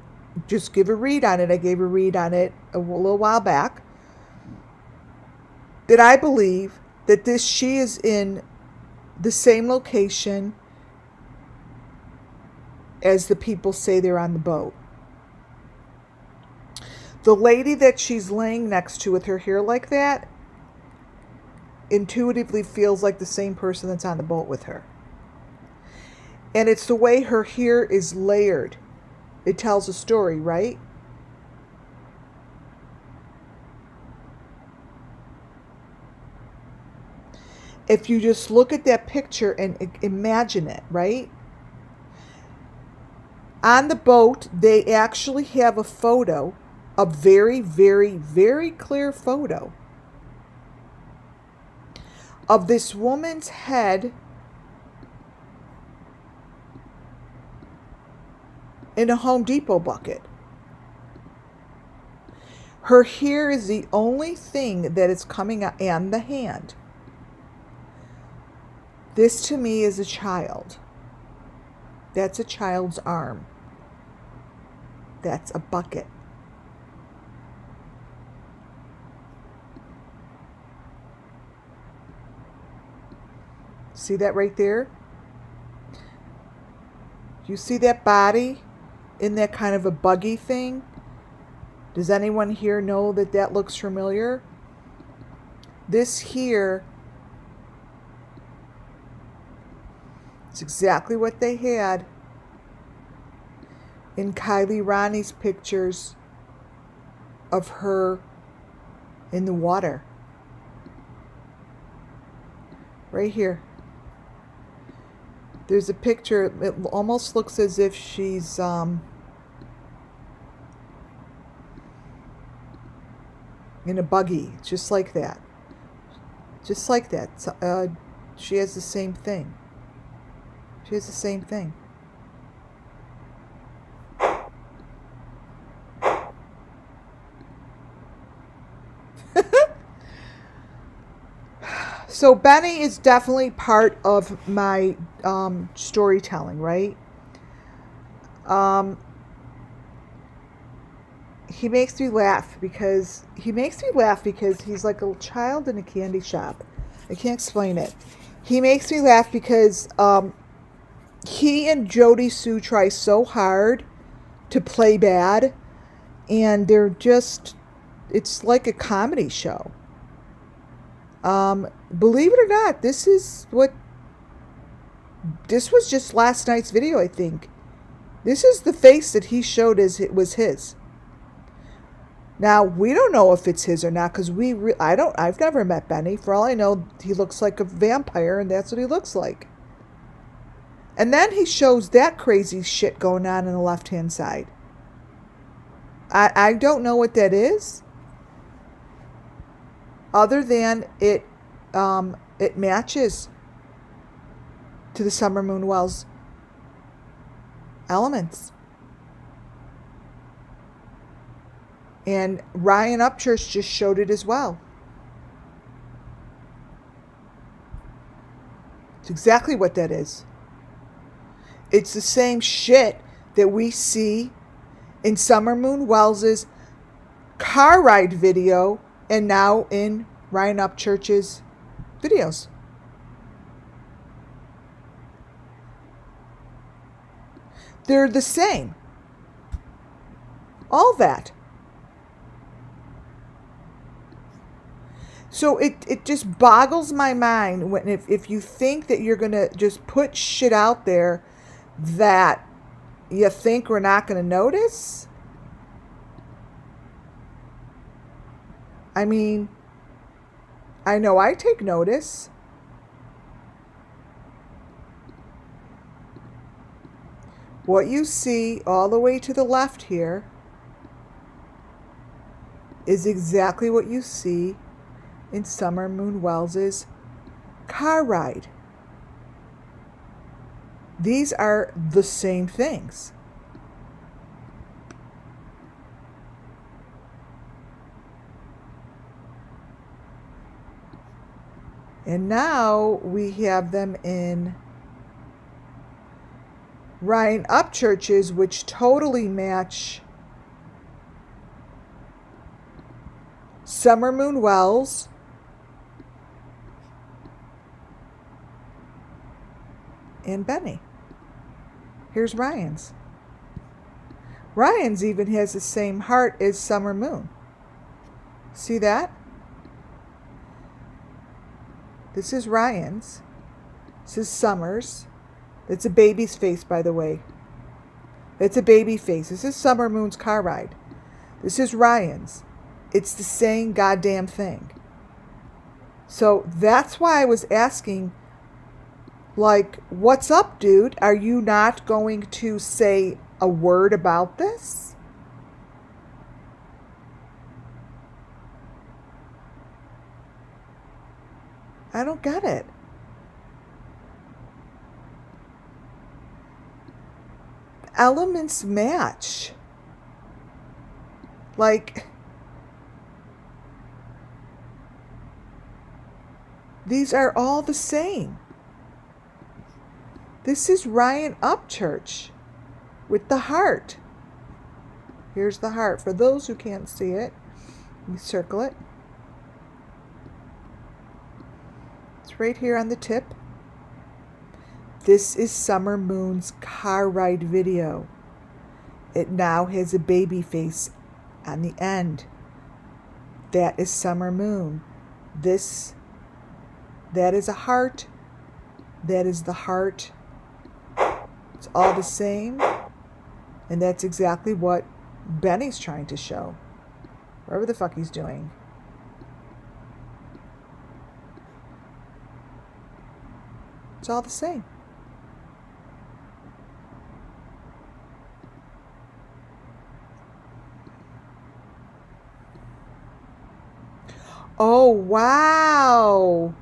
just give a read on it. I gave a read on it a little while back. That I believe that she is in the same location as the people say they're on the boat. The lady that she's laying next to with her hair like that intuitively feels like the same person that's on the boat with her. And it's the way her hair is layered. It tells a story, right? If you just look at that picture and imagine it, right? On the boat, they actually have a photo, a very, very, very clear photo of this woman's head in a Home Depot bucket. Her hair is the only thing that is coming out, and the hand. This to me is a child. That's a child's arm. That's a bucket. See that right there? You see that body in that kind of a buggy thing? Does anyone here know that that looks familiar? This here is exactly what they had in Kylie Ronnie's pictures of her in the water. Right here. There's a picture, it almost looks as if she's in a buggy, just like that. Just like that. So, she has the same thing. She has the same thing. So Benny is definitely part of my storytelling, right? He makes me laugh because he's like a child in a candy shop. I can't explain it. He makes me laugh because he and Jody Sue try so hard to play bad, and they're just, it's like a comedy show. Believe it or not, this was just last night's video, I think. This is the face that he showed as it was his. Now, we don't know if it's his or not, because I've never met Benny. For all I know, he looks like a vampire, and that's what he looks like. And then he shows that crazy shit going on the left-hand side. I don't know what that is, other than it matches to the Summer Moon Wells elements. And Ryan Upchurch just showed it as well. It's exactly what that is. It's the same shit that we see in Summer Moon Wells's car ride video and now in Ryan Upchurch's videos. They're the same. All that. So it just boggles my mind when if you think that you're going to just put shit out there that you think we're not going to notice. I mean, I know I take notice. What you see all the way to the left here is exactly what you see in Summer Moon Wells's car ride. These are the same things. And now we have them in Ryan Upchurch's, which totally match Summer Moon Wells and Benny. Here's Ryan's. Ryan's even has the same heart as Summer Moon. See that? This is Ryan's. This is Summer's. That's a baby's face, by the way. That's a baby face. This is Summer Moon's car ride. This is Ryan's. It's the same goddamn thing. So that's why I was asking, like, what's up, dude? Are you not going to say a word about this? I don't get it. Elements match. Like, these are all the same. This is Ryan Upchurch with the heart. Here's the heart. For those who can't see it, you circle it. It's right here on the tip. This is Summer Moon's car ride video. It now has a baby face on the end. That is Summer Moon. That is a heart. That is the heart. It's all the same. And that's exactly what Benny's trying to show. Whatever the fuck he's doing. It's all the same. Oh, wow.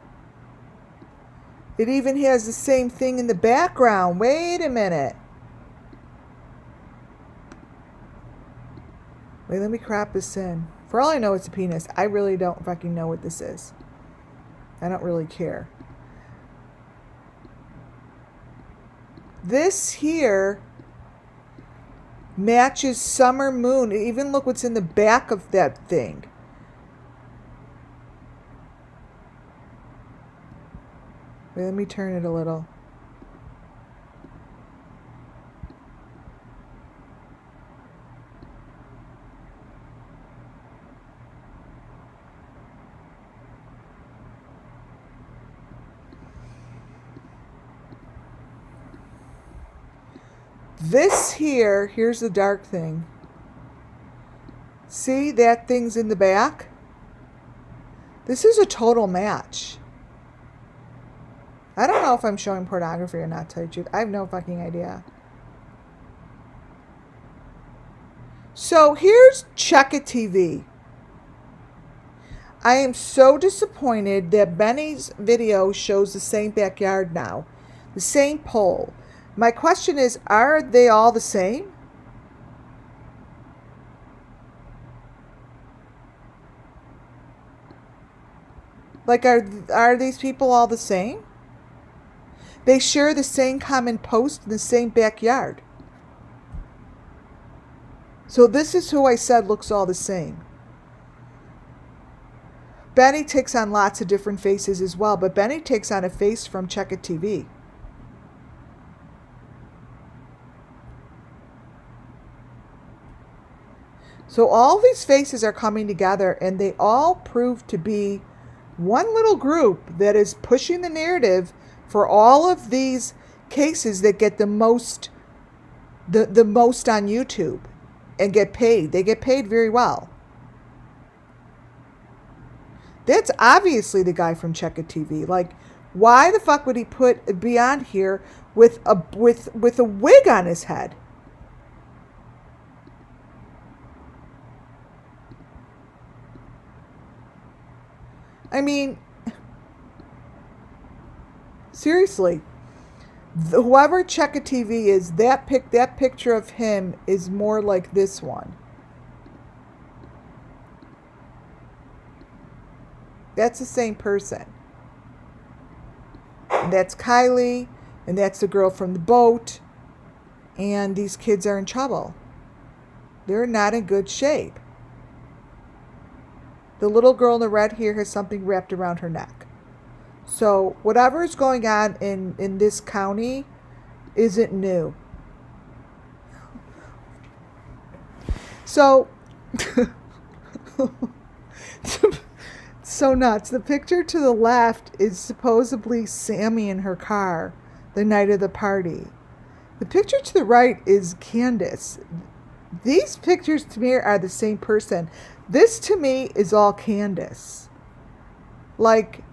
It even has the same thing in the background. Wait a minute. Wait, let me crop this in. For all I know, it's a penis. I really don't fucking know what this is. I don't really care. This here matches Summer Moon. Even look what's in the back of that thing. Wait, let me turn it a little. This here's the dark thing. See, that thing's in the back? This is a total match. I don't know if I'm showing pornography or not, to tell you the truth. I have no fucking idea. So here's Check It TV. I am so disappointed that Benny's video shows the same backyard now. The same pole. My question is, are they all the same? Like, are these people all the same? They share the same common post in the same backyard. So this is who I said looks all the same. Benny takes on lots of different faces as well, but Benny takes on a face from Check It TV. So all these faces are coming together, and they all prove to be one little group that is pushing the narrative for all of these cases that get the most on YouTube and get paid. They get paid very well. That's obviously the guy from Check It TV. Like, why the fuck would he be on here with a wig on his head? I mean, seriously, whoever Check It TV is, that picture of him is more like this one. That's the same person. And that's Kylie, and that's the girl from the boat, and these kids are in trouble. They're not in good shape. The little girl in the red here has something wrapped around her neck. So whatever is going on in this county isn't new. So, so nuts. The picture to the left is supposedly Sammy in her car the night of the party. The picture to the right is Candace. These pictures to me are the same person. This to me is all Candace. Like,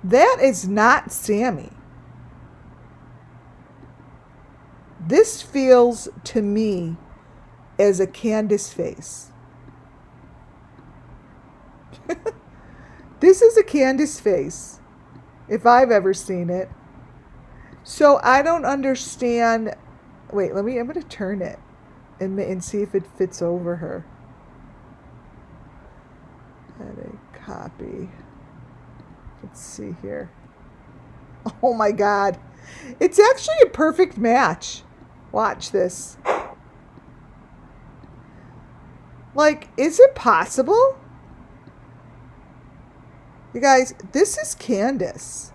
that is not Sammy. This feels to me as a Candace face. This is a Candace face, if I've ever seen it. So I don't understand. Wait, I'm going to turn it and see if it fits over her. Edit, copy. Let's see here. Oh my God. It's actually a perfect match. Watch this. Like, is it possible? You guys, this is Candace.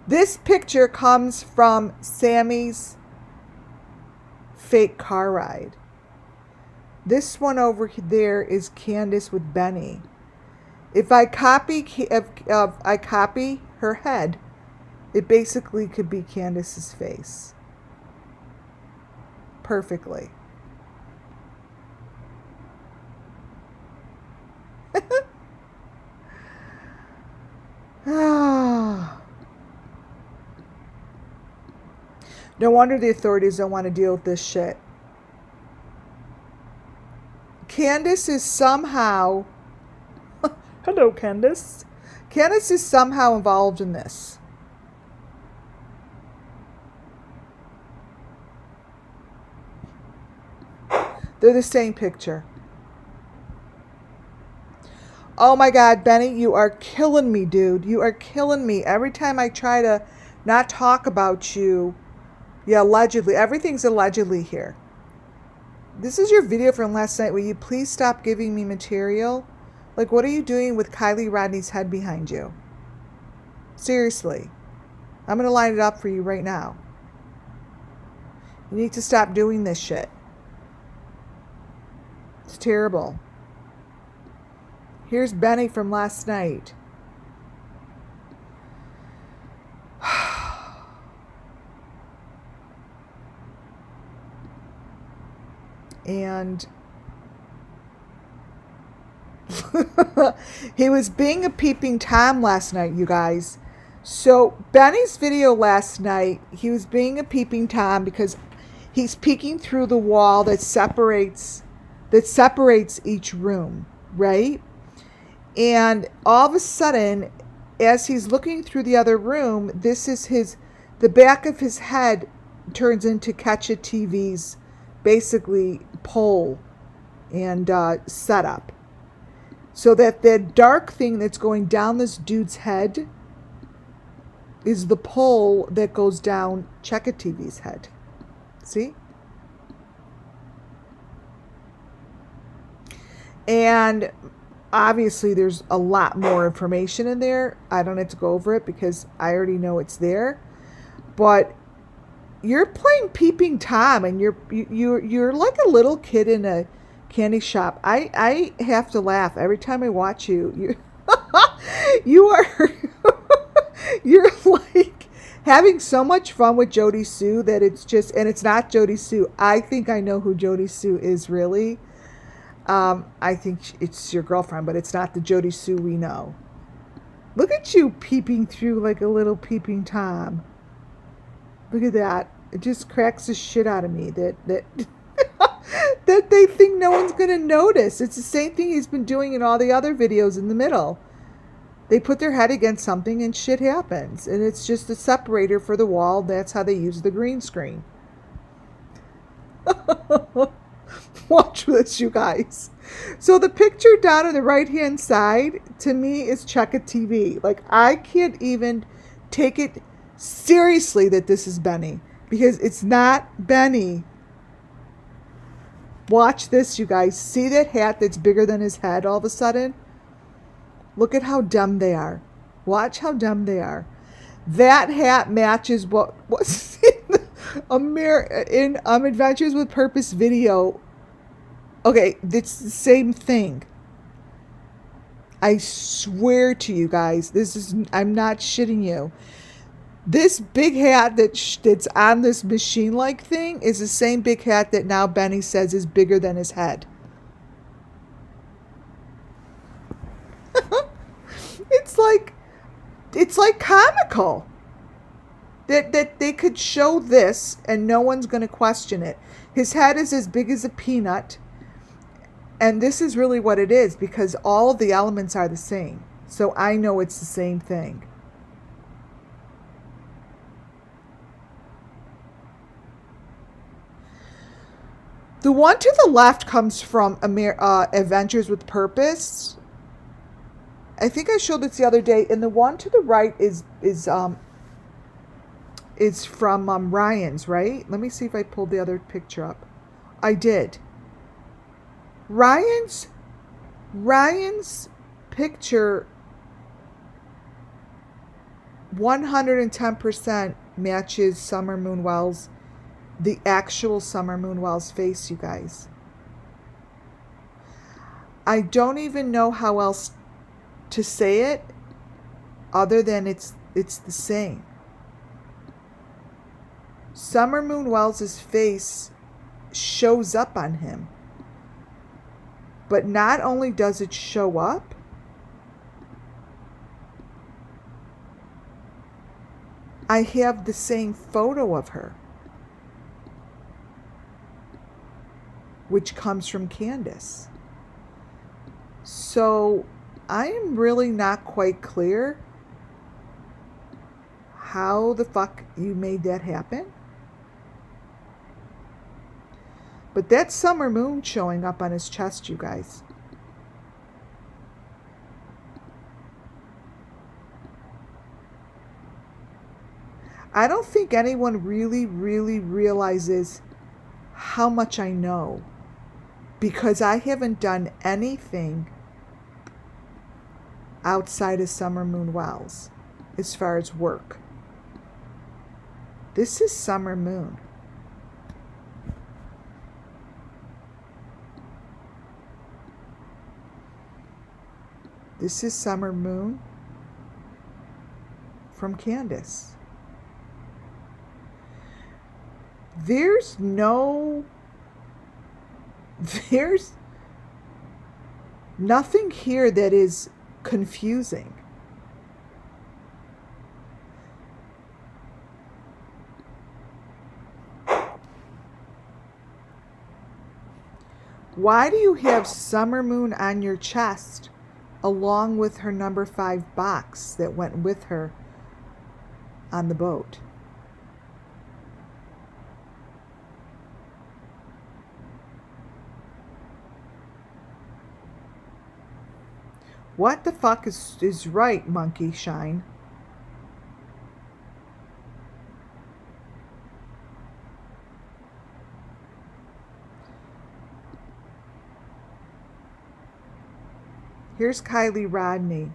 This picture comes from Sammy's fake car ride. This one over there is Candace with Benny. If I copy her head, it basically could be Candace's face. Perfectly. No wonder the authorities don't want to deal with this shit. Candace is somehow... Hello, Candace. Candace is somehow involved in this. They're the same picture. Oh my God, Benny, you are killing me, dude. You are killing me. Every time I try to not talk about you, yeah, allegedly. Everything's allegedly here. This is your video from last night. Will you please stop giving me material? Like, what are you doing with Kylie Rodney's head behind you? Seriously. I'm going to line it up for you right now. You need to stop doing this shit. It's terrible. Here's Benny from last night. And he was being a peeping Tom last night, you guys. So Benny's video last night, he was being a peeping Tom because he's peeking through the wall that separates each room, right? And all of a sudden, as he's looking through the other room, the back of his head turns into Catch It TV's basically pole and setup. So that dark thing that's going down this dude's head is the pole that goes down Cheka TV's head. See? And obviously there's a lot more information in there. I don't have to go over it because I already know it's there. But you're playing Peeping Tom, and you're like a little kid in a candy shop. I have to laugh every time I watch you. You are you're like having so much fun with Jody Sue that it's just, and it's not Jody Sue. I think I know who Jody Sue is really. I think it's your girlfriend, but it's not the Jody Sue we know. Look at you peeping through like a little Peeping Tom. Look at that. It just cracks the shit out of me that that they think no one's going to notice. It's the same thing he's been doing in all the other videos in the middle. They put their head against something and shit happens. And it's just a separator for the wall. That's how they use the green screen. Watch this, you guys. So the picture down on the right-hand side, to me, is Cheka TV. Like, I can't even take it seriously that this is Benny. Because it's not Benny. Watch this, you guys. See that hat that's bigger than his head all of a sudden? Look at how dumb they are. Watch how dumb they are. That hat matches what's in Adventures with Purpose video. Okay, it's the same thing. I swear to you guys, I'm not shitting you. This big hat that's on this machine-like thing is the same big hat that now Benny says is bigger than his head. It's like comical that they could show this and no one's going to question it. His head is as big as a peanut, and this is really what it is because all of the elements are the same. So I know it's the same thing. The one to the left comes from Adventures with Purpose. I think I showed this the other day, and the one to the right is from Ryan's, right? Let me see if I pulled the other picture up. I did. Ryan's picture 110% matches Summer Moon Wells, the actual Summer Moon Wells face, you guys. I don't even know how else to say it other than it's the same. Summer Moon Wells' face shows up on him. But not only does it show up, I have the same photo of her, which comes from Candace. So I am really not quite clear how the fuck you made that happen. But that's Summer Moon showing up on his chest, you guys. I don't think anyone really realizes how much I know, because I haven't done anything outside of Summer Moon Wells as far as work. This is Summer Moon. This is Summer Moon from Candace. There's nothing here that is confusing. Why do you have Summer Moon on your chest along with her number 5 box that went with her on the boat? What the fuck is right, Monkey Shine? Here's Kylie Rodney.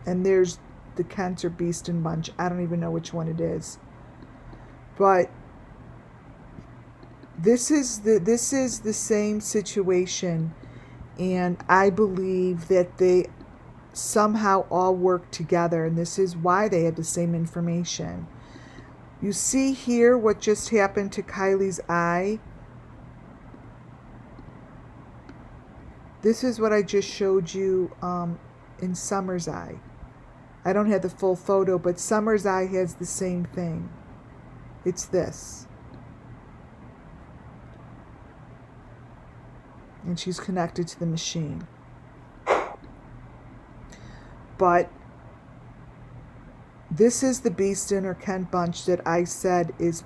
And there's the Kents or Beeston bunch. I don't even know which one it is. But this is the same situation, and I believe that they somehow all work together, and this is why they have the same information. You see here what just happened to Kylie's eye? This is what I just showed you in Summer's eye. I don't have the full photo, but Summer's eye has the same thing. It's this. And she's connected to the machine. But this is the Beeston or Kent bunch that I said has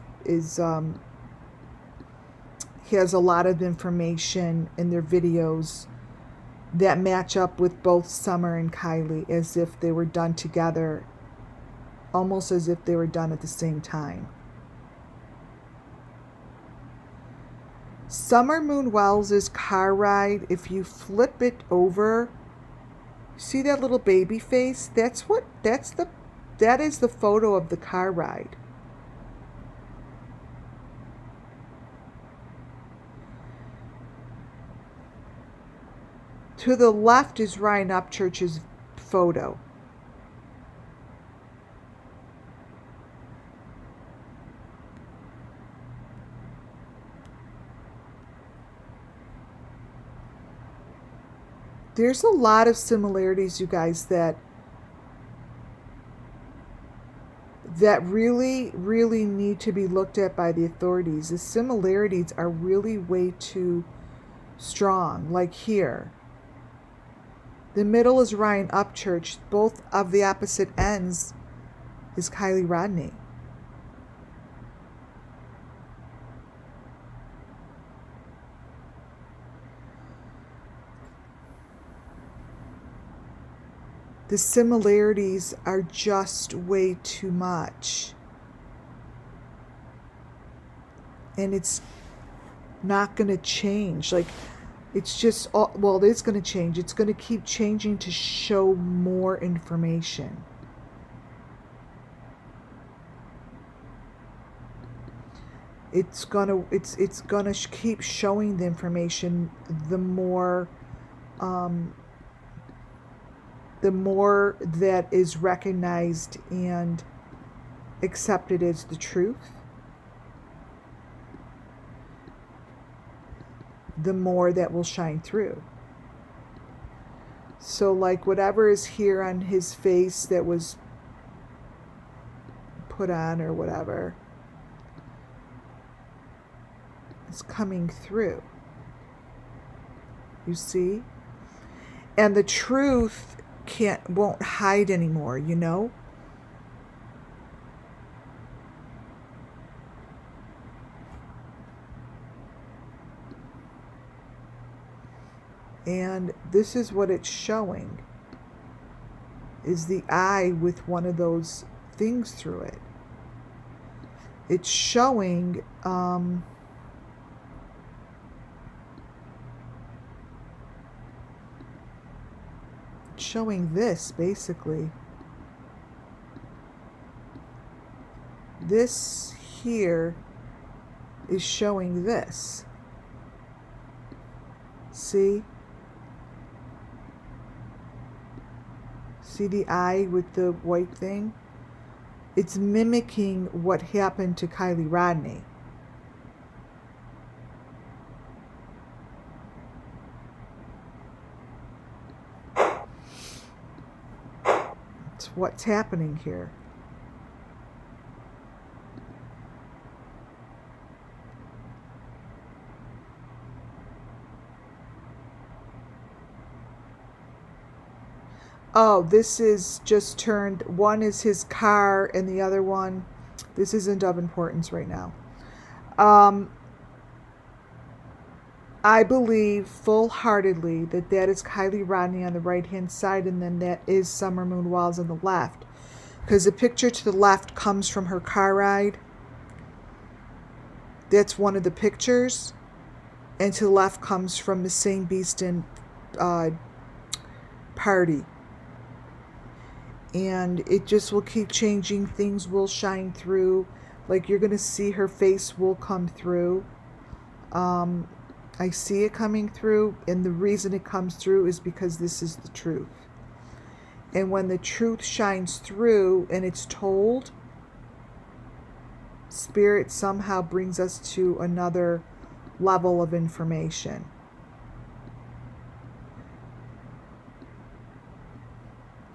a lot of information in their videos that match up with both Summer and Kylie, as if they were done together, almost as if they were done at the same time. Summer Moon Wells' car ride, if you flip it over, see that little baby face? That is the photo of the car ride. To the left is Ryan Upchurch's photo. There's a lot of similarities, you guys, that really, really need to be looked at by the authorities. The similarities are really way too strong. Like here. The middle is Ryan Upchurch. Both of the opposite ends is Kylie Rodney. The similarities are just way too much. And it's not going to change. Like, it's just, well, it is going to change. It's going to keep changing to show more information. It's gonna keep showing the information the more that is recognized and accepted as the truth, the more that will shine through. So like whatever is here on his face that was put on or whatever is coming through. You see? And the truth won't hide anymore, you know? And this is what it's showing, is the eye with one of those things through it. It's showing this basically. This here is showing this. See? See the eye with the white thing? It's mimicking what happened to Kylie Rodney. It's what's happening here. Oh, this is just turned. One is his car and the other one, this isn't of importance right now. I believe full-heartedly that that is Kiely Rodni on the right-hand side, and then that is Summer Moon Walls on the left. Because the picture to the left comes from her car ride. That's one of the pictures. And to the left comes from the St. Beeston party. And it just will keep changing. Things will shine through. Like, you're going to see her face will come through. I see it coming through, and the reason it comes through is because this is the truth. And when the truth shines through and it's told, Spirit somehow brings us to another level of information.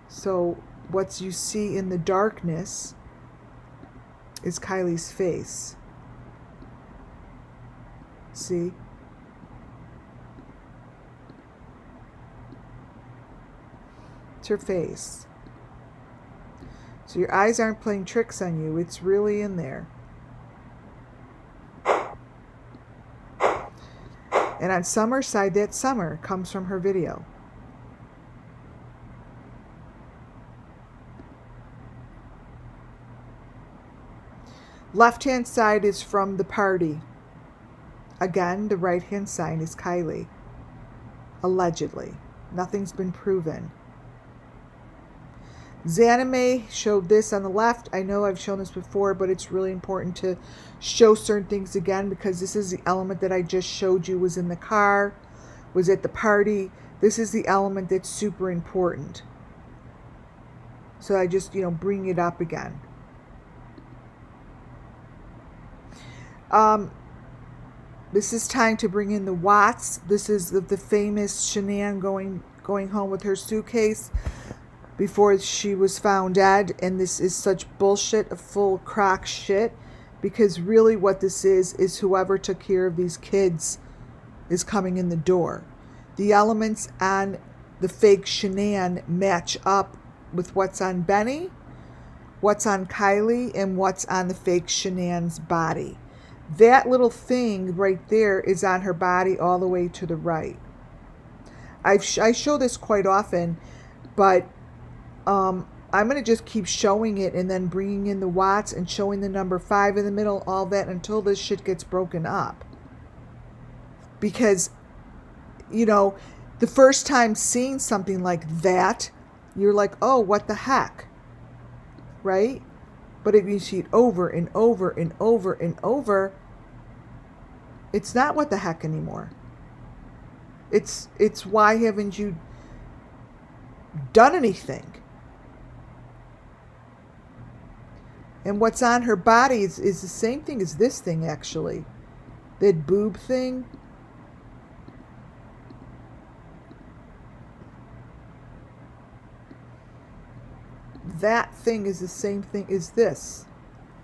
So what you see in the darkness is Kylie's face. See? It's her face. So your eyes aren't playing tricks on you. It's really in there. And on Summer's side, that Summer comes from her video. Left-hand side is from the party. Again, the right-hand side is Kiely. Allegedly. Nothing's been proven. Zanime showed this on the left. I know I've shown this before, but it's really important to show certain things again, because this is the element that I just showed you was in the car, was at the party. This is the element that's super important. So I just, bring it up again. This is time to bring in the Watts. This is the famous Shanann going home with her suitcase before she was found dead. And this is such bullshit, a full crock shit, because really what this is whoever took care of these kids is coming in the door. The elements on the fake Shanann match up with what's on Benny, what's on Kiely, and what's on the fake Shanann's body. That little thing right there is on her body all the way to the right. I show this quite often, but I'm going to just keep showing it and then bringing in the Watts and showing the number 5 in the middle, all that, until this shit gets broken up. Because, the first time seeing something like that, you're like, oh, what the heck? Right? But if you see it over and over and over and over, it's not what the heck anymore. It's why haven't you done anything? And what's on her body is the same thing as this thing, actually. That boob thing. That thing is the same thing as this.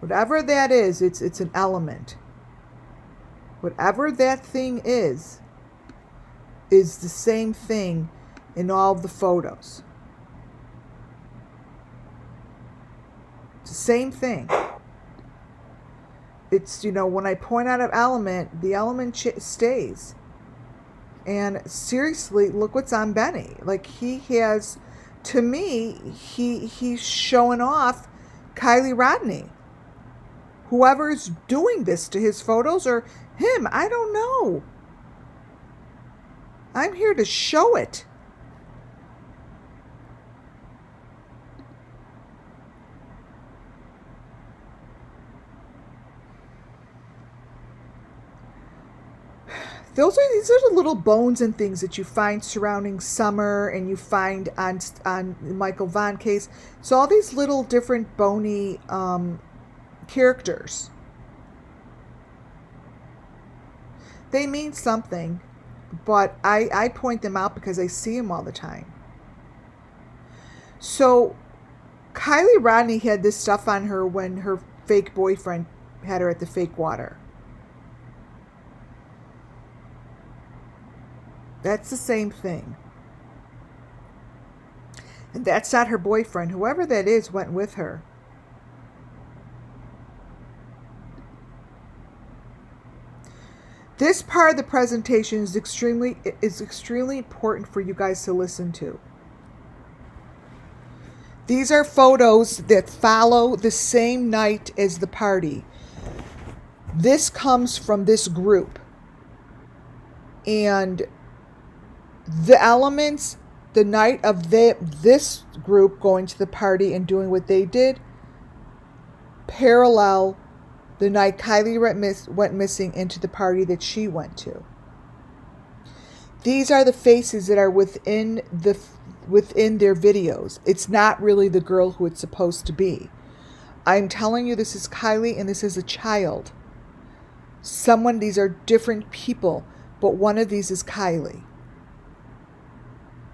Whatever that is, it's an element. Whatever that thing is the same thing in all the photos. It's the same thing. It's, when I point out an element, the element stays. And seriously, look what's on Benny. Like, he has, to me, he's showing off Kiely Rodni. Whoever's doing this to his photos, or him, I don't know. I'm here to show it. These are the little bones and things that you find surrounding Summer, and you find on Michael Vaughn case. So all these little different bony characters. They mean something, but I point them out because I see them all the time. So Kiely Rodni had this stuff on her when her fake boyfriend had her at the fake water. That's the same thing. And that's not her boyfriend. Whoever that is went with her. This part of the presentation is extremely important for you guys to listen to. These are photos that follow the same night as the party. This comes from this group. And the elements, the night of this group going to the party and doing what they did, parallel the night Kylie went missing into the party that she went to. These are the faces that are within their videos. It's not really the girl who it's supposed to be. I'm telling you, this is Kylie and this is a child. These are different people, but one of these is Kylie.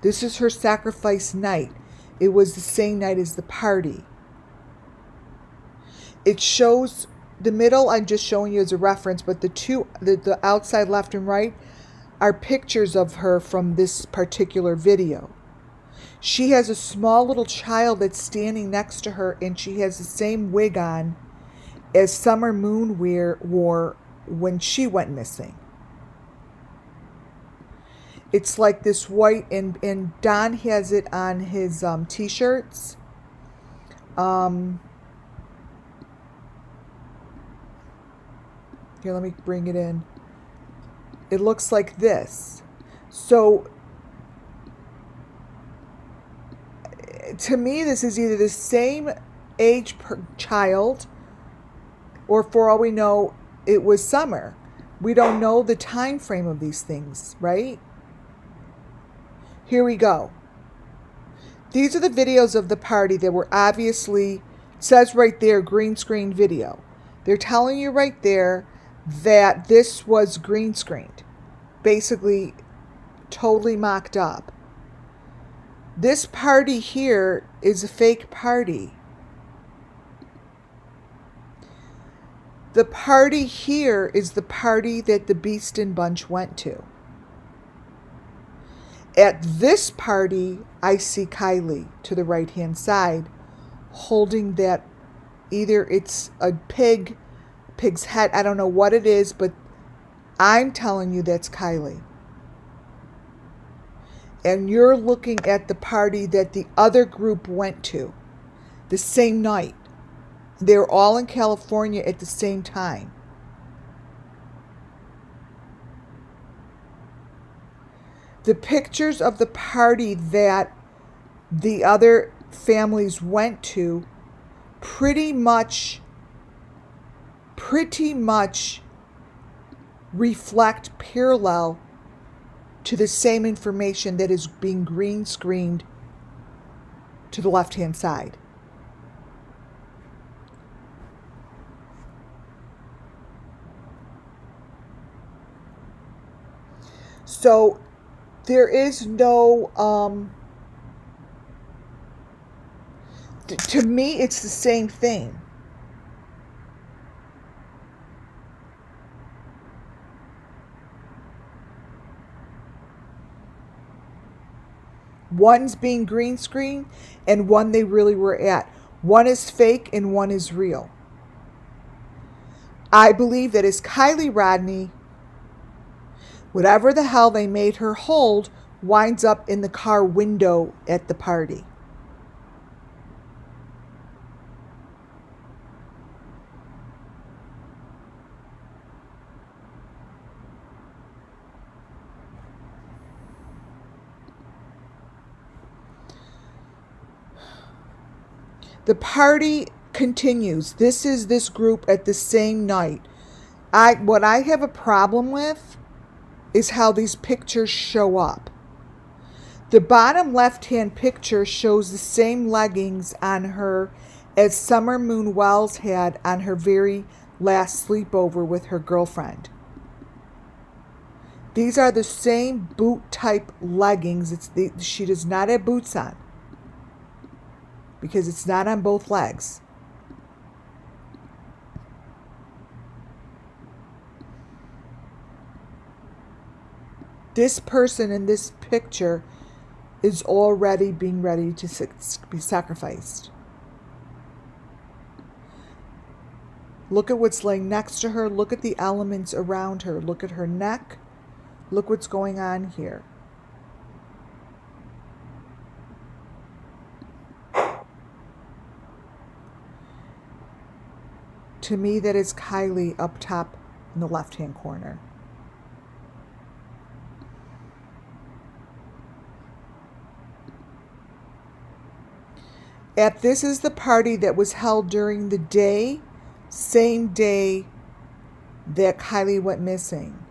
This is her sacrifice night. It was the same night as the party. It shows the middle, I'm just showing you as a reference, but the outside left and right are pictures of her from this particular video. She has a small little child that's standing next to her, and she has the same wig on as Summer Moon wore when she went missing. It's like this white, and Don has it on his t-shirts. Here, let me bring it in. It looks like this. So, to me, this is either the same age child, or for all we know, it was Summer. We don't know the time frame of these things, right? Here we go. These are the videos of the party that were obviously, it says right there, green screen video. They're telling you right there that this was green screened. Basically, totally mocked up. This party here is a fake party. The party here is the party that the Beeston Bunch went to. At this party, I see Kylie to the right-hand side holding that, either it's a pig's head, I don't know what it is, but I'm telling you that's Kylie. And you're looking at the party that the other group went to the same night. They were all in California at the same time. The pictures of the party that the other families went to pretty much reflect parallel to the same information that is being green screened to the left-hand side. So there is no, to me, it's the same thing. One's being green screen and one they really were at. One is fake and one is real. I believe that as Kylie Rodney, whatever the hell they made her hold winds up in the car window at the party. The party continues. This is this group at the same night. What I have a problem with is how these pictures show up. The bottom left-hand picture shows the same leggings on her as Summer Moon Wells had on her very last sleepover with her girlfriend. These are the same boot-type leggings. She does not have boots on because it's not on both legs. This person in this picture is already being ready to be sacrificed. Look at what's laying next to her. Look at the elements around her. Look at her neck. Look what's going on here. To me, that is Kylie up top in the left-hand corner. This is the party that was held during the day, same day that Kylie went missing.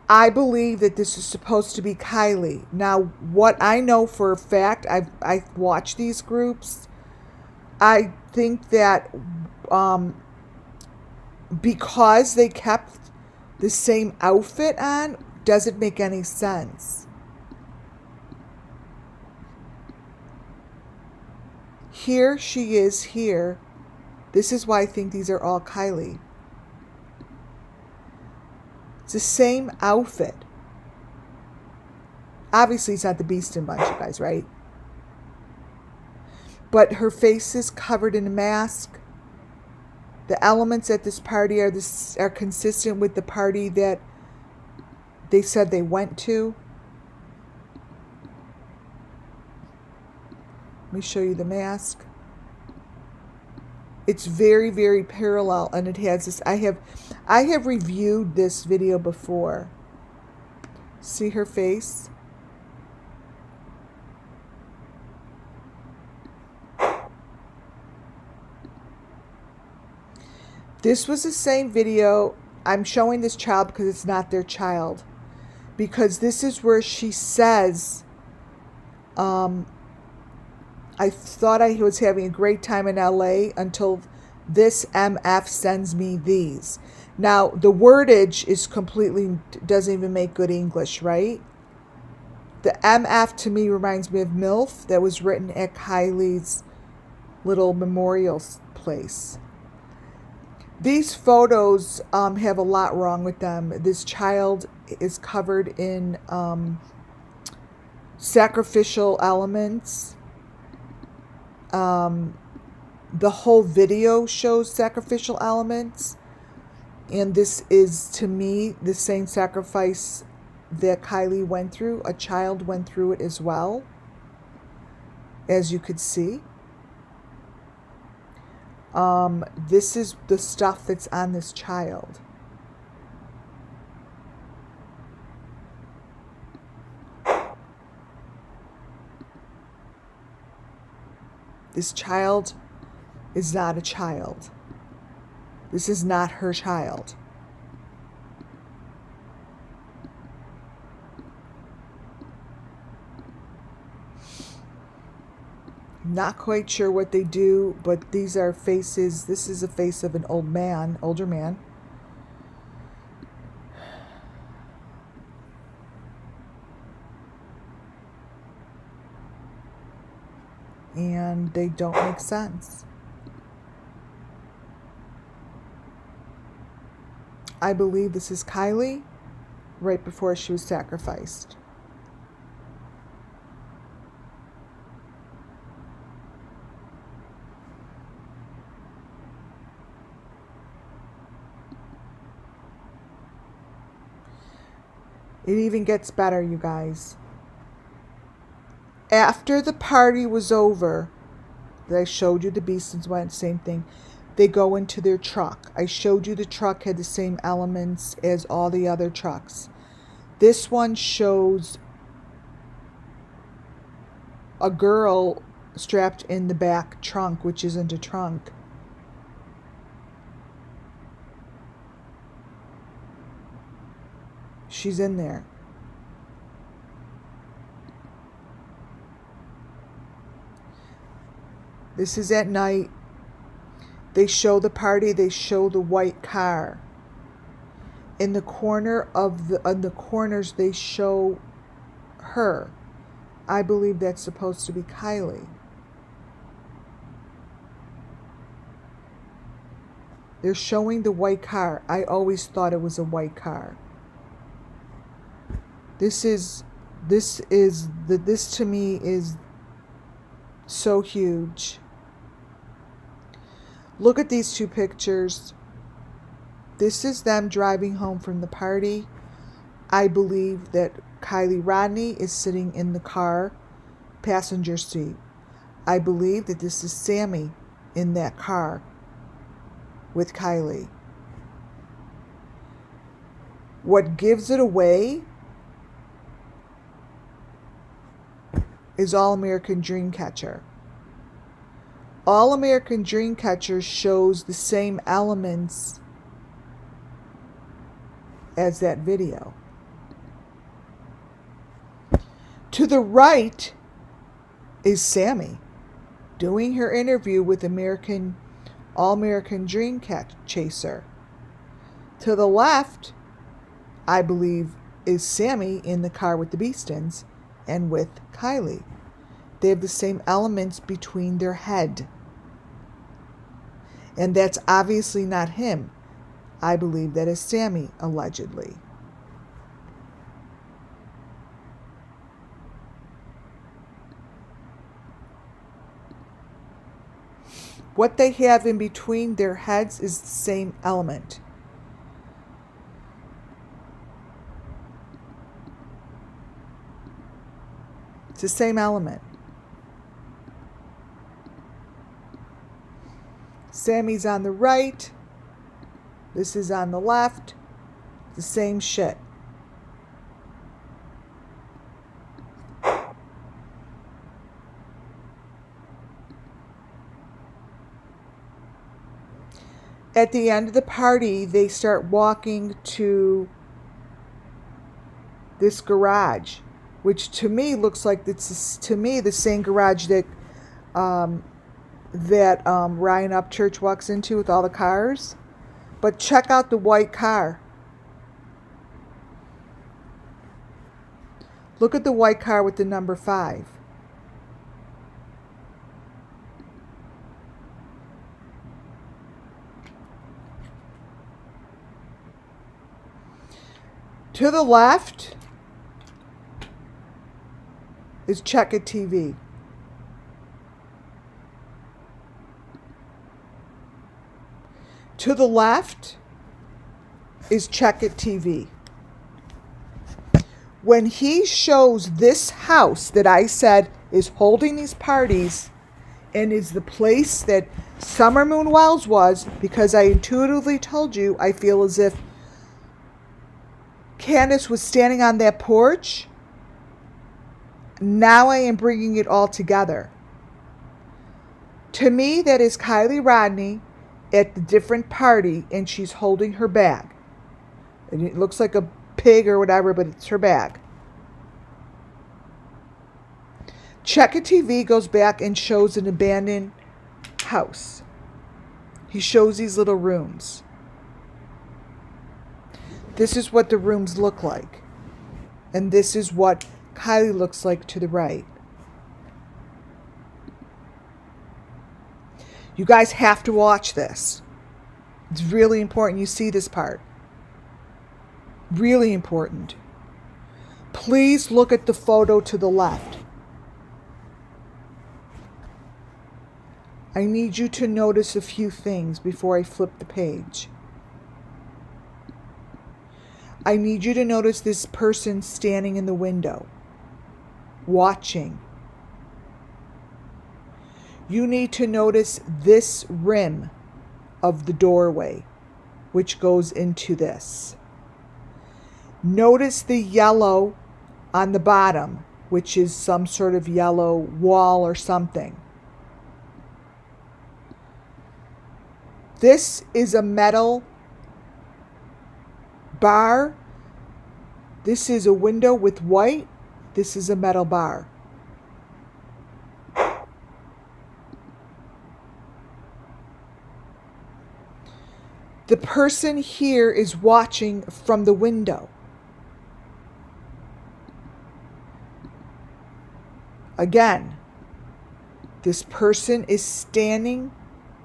I believe that this is supposed to be Kylie. Now, what I know for a fact, I've watched these groups. I think that because they kept the same outfit on, doesn't make any sense. Here she is here. This is why I think these are all Kylie. It's the same outfit. Obviously, it's not the Beeston Bunch, you guys, right? But her face is covered in a mask. The elements at this party are consistent with the party that they said they went to. Let me show you the mask. It's very, very parallel, and it has this. I have reviewed this video before. See her face? This was the same video. I'm showing this child because it's not their child. Because this is where she says, I thought I was having a great time in LA until this MF sends me these. Now, the wordage is completely, doesn't even make good English, right? The MF to me reminds me of MILF that was written at Kylie's little memorial place. These photos have a lot wrong with them. This child is covered in sacrificial elements. The whole video shows sacrificial elements. And this is, to me, the same sacrifice that Kylie went through. A child went through it as well, as you could see. This is the stuff that's on this child. This child is not a child. This is not her child. Not quite sure what they do, but these are faces. This is a face of an old man, older man. And they don't make sense. I believe this is Kylie right before she was sacrificed. It even gets better, you guys. After the party was over, that I showed you the Beestons went, same thing. They go into their truck. I showed you the truck had the same elements as all the other trucks. This one shows a girl strapped in the back trunk, which isn't a trunk. She's in there. This is at night. They show the party. They show the white car. In the corner of the corners, they show her. I believe that's supposed to be Kylie. They're showing the white car. I always thought it was a white car. This to me is so huge. Look at these two pictures. This is them driving home from the party. I believe that Kiely Rodni is sitting in the car, passenger seat. I believe that this is Sammy in that car with Kiely. What gives it away is All American Dreamcatcher. All American Dreamcatcher shows the same elements as that video. To the right is Sammy doing her interview with All American Dreamchaser. To the left, I believe, is Sammy in the car with the Beastons and with Kiely. They have the same elements between their head. And that's obviously not him. I believe that is Sammy, allegedly. What they have in between their heads is the same element. It's the same element. Sammy's on the right. This is on the left. The same shit. At the end of the party, they start walking to this garage, which to me looks like it's the same garage that Ryan Upchurch walks into with all the cars. But check out the white car. Look at the white car with the number 5. To the left is Check It TV. To the left is Check It TV. When he shows this house that I said is holding these parties and is the place that Summer Moon Wells was, because I intuitively told you I feel as if Candace was standing on that porch. Now I am bringing it all together. To me, that is Kiely Rodni at the different party, and she's holding her bag. And it looks like a pig or whatever, but it's her bag. Check It TV goes back and shows an abandoned house. He shows these little rooms. This is what the rooms look like. And this is what Kiely looks like to the right. You guys have to watch this. It's really important you see this part. Really important. Please look at the photo to the left. I need you to notice a few things before I flip the page. I need you to notice this person standing in the window, watching. You need to notice this rim of the doorway, which goes into this. Notice the yellow on the bottom, which is some sort of yellow wall or something. This is a metal bar. This is a window with white. This is a metal bar. The person here is watching from the window. Again, this person is standing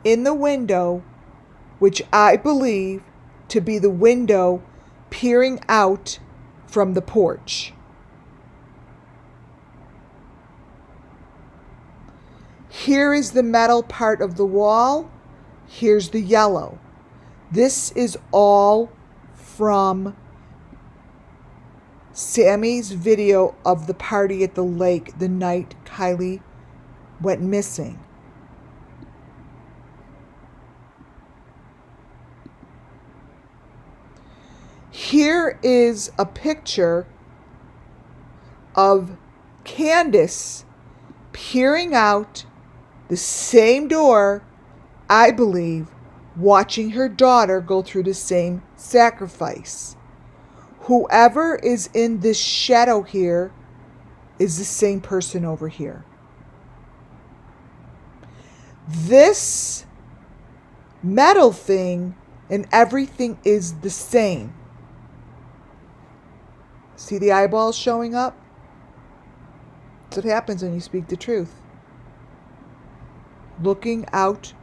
in the window, which I believe to be the window peering out from the porch. Here is the metal part of the wall. Here's the yellow. This is all from Sammy's video of the party at the lake the night Kylie went missing. Here is a picture of Candace peering out the same door, I believe, watching her daughter go through the same sacrifice. Whoever is in this shadow here is the same person over here. This metal thing and everything is the same. See the eyeballs showing up? That's what happens when you speak the truth. Looking out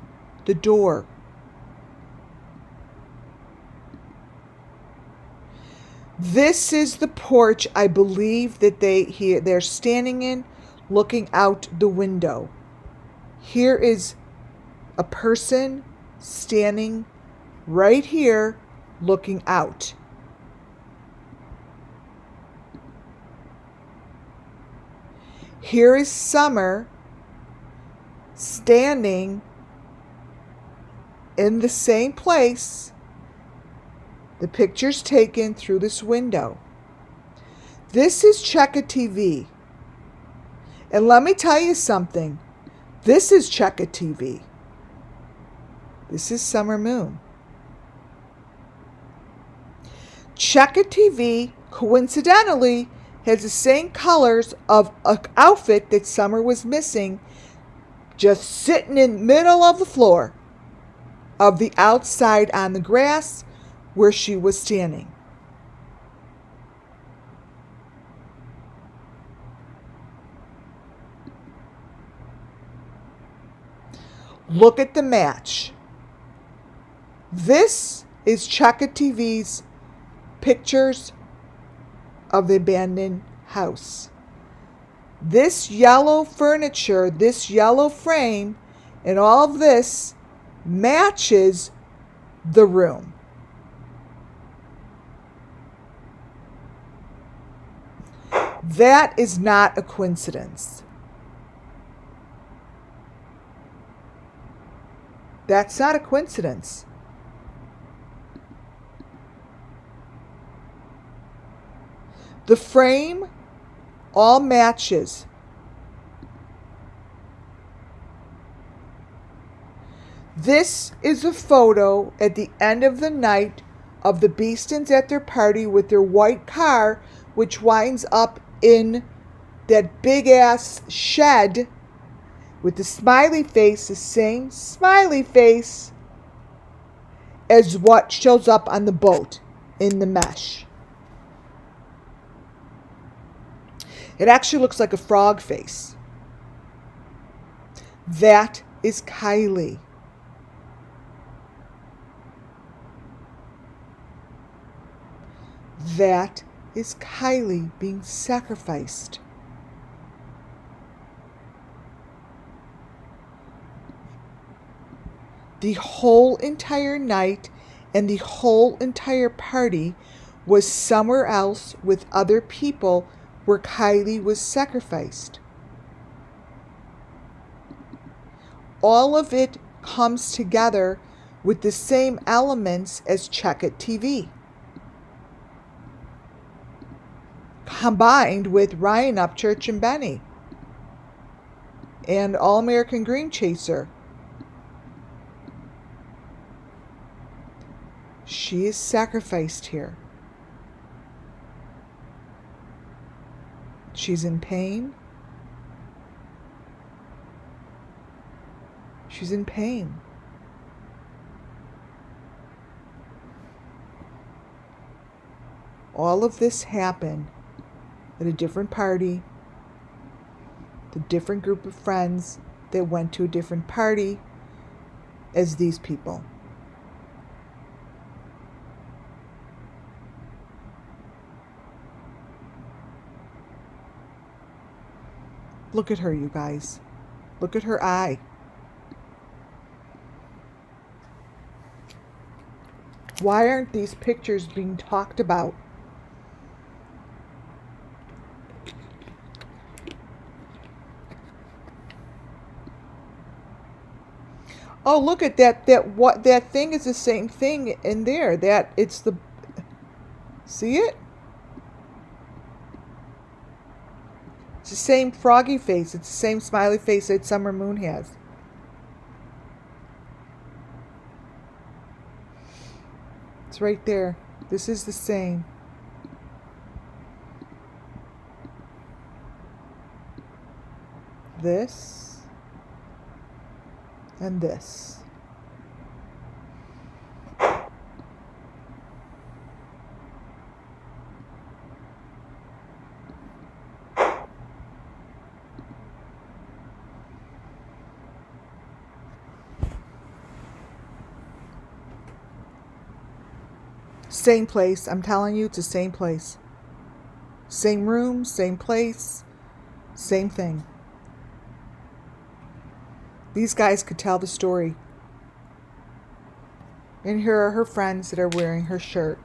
the door. This is the porch I believe that they're standing in, looking out the window. Here is a person standing right here looking out. Here is Summer standing in the same place. The picture's taken through this window. This is Checka TV. And let me tell you something. This is Checka TV. This is Summer Moon. Checka TV, coincidentally, has the same colors of an outfit that Summer was missing, just sitting in the middle of the floor of the outside on the grass where she was standing. Look at the match. This is Checka TV's pictures of the abandoned house. This yellow furniture, this yellow frame, and all of this matches the room. That is not a coincidence. That's not a coincidence. The frame all matches. This is a photo at the end of the night of the Beestons at their party with their white car, which winds up in that big ass shed with the smiley face, the same smiley face as what shows up on the boat in the mesh. It actually looks like a frog face. That is Kylie. That is Kylie being sacrificed. The whole entire night and the whole entire party was somewhere else with other people where Kylie was sacrificed. All of it comes together with the same elements as Check It TV, combined with Ryan Upchurch and Benny and All American Dream Chaser. She is sacrificed here. She's in pain. She's in pain. All of this happened at a different party, the different group of friends that went to a different party as these people. Look at her, you guys. Look at her eye. Why aren't these pictures being talked about? Oh, look at that. That thing is the same thing in there. That it's the, see it? It's the same froggy face. It's the same smiley face that Summer Moon has. It's right there. This is the same. This and this. Same place. I'm telling you, it's the same place. Same room, same place, same thing. These guys could tell the story. And here are her friends that are wearing her shirt.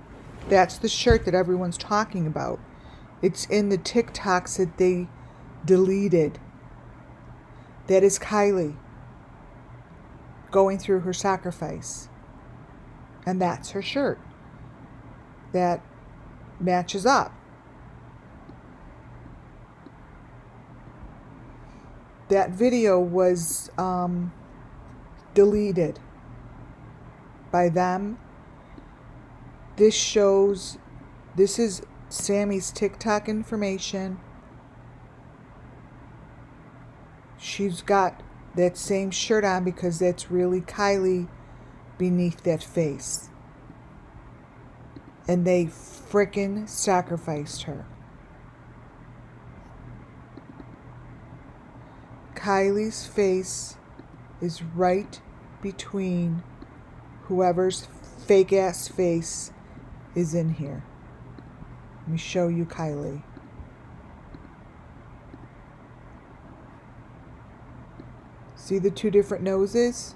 That's the shirt that everyone's talking about. It's in the TikToks that they deleted. That is Kylie going through her sacrifice. And that's her shirt. That matches up. That video was deleted by them. This shows, this is Sammy's TikTok information. She's got that same shirt on because that's really Kylie beneath that face. And they frickin' sacrificed her. Kylie's face is right between whoever's fake ass face is in here. Let me show you Kylie. See the two different noses?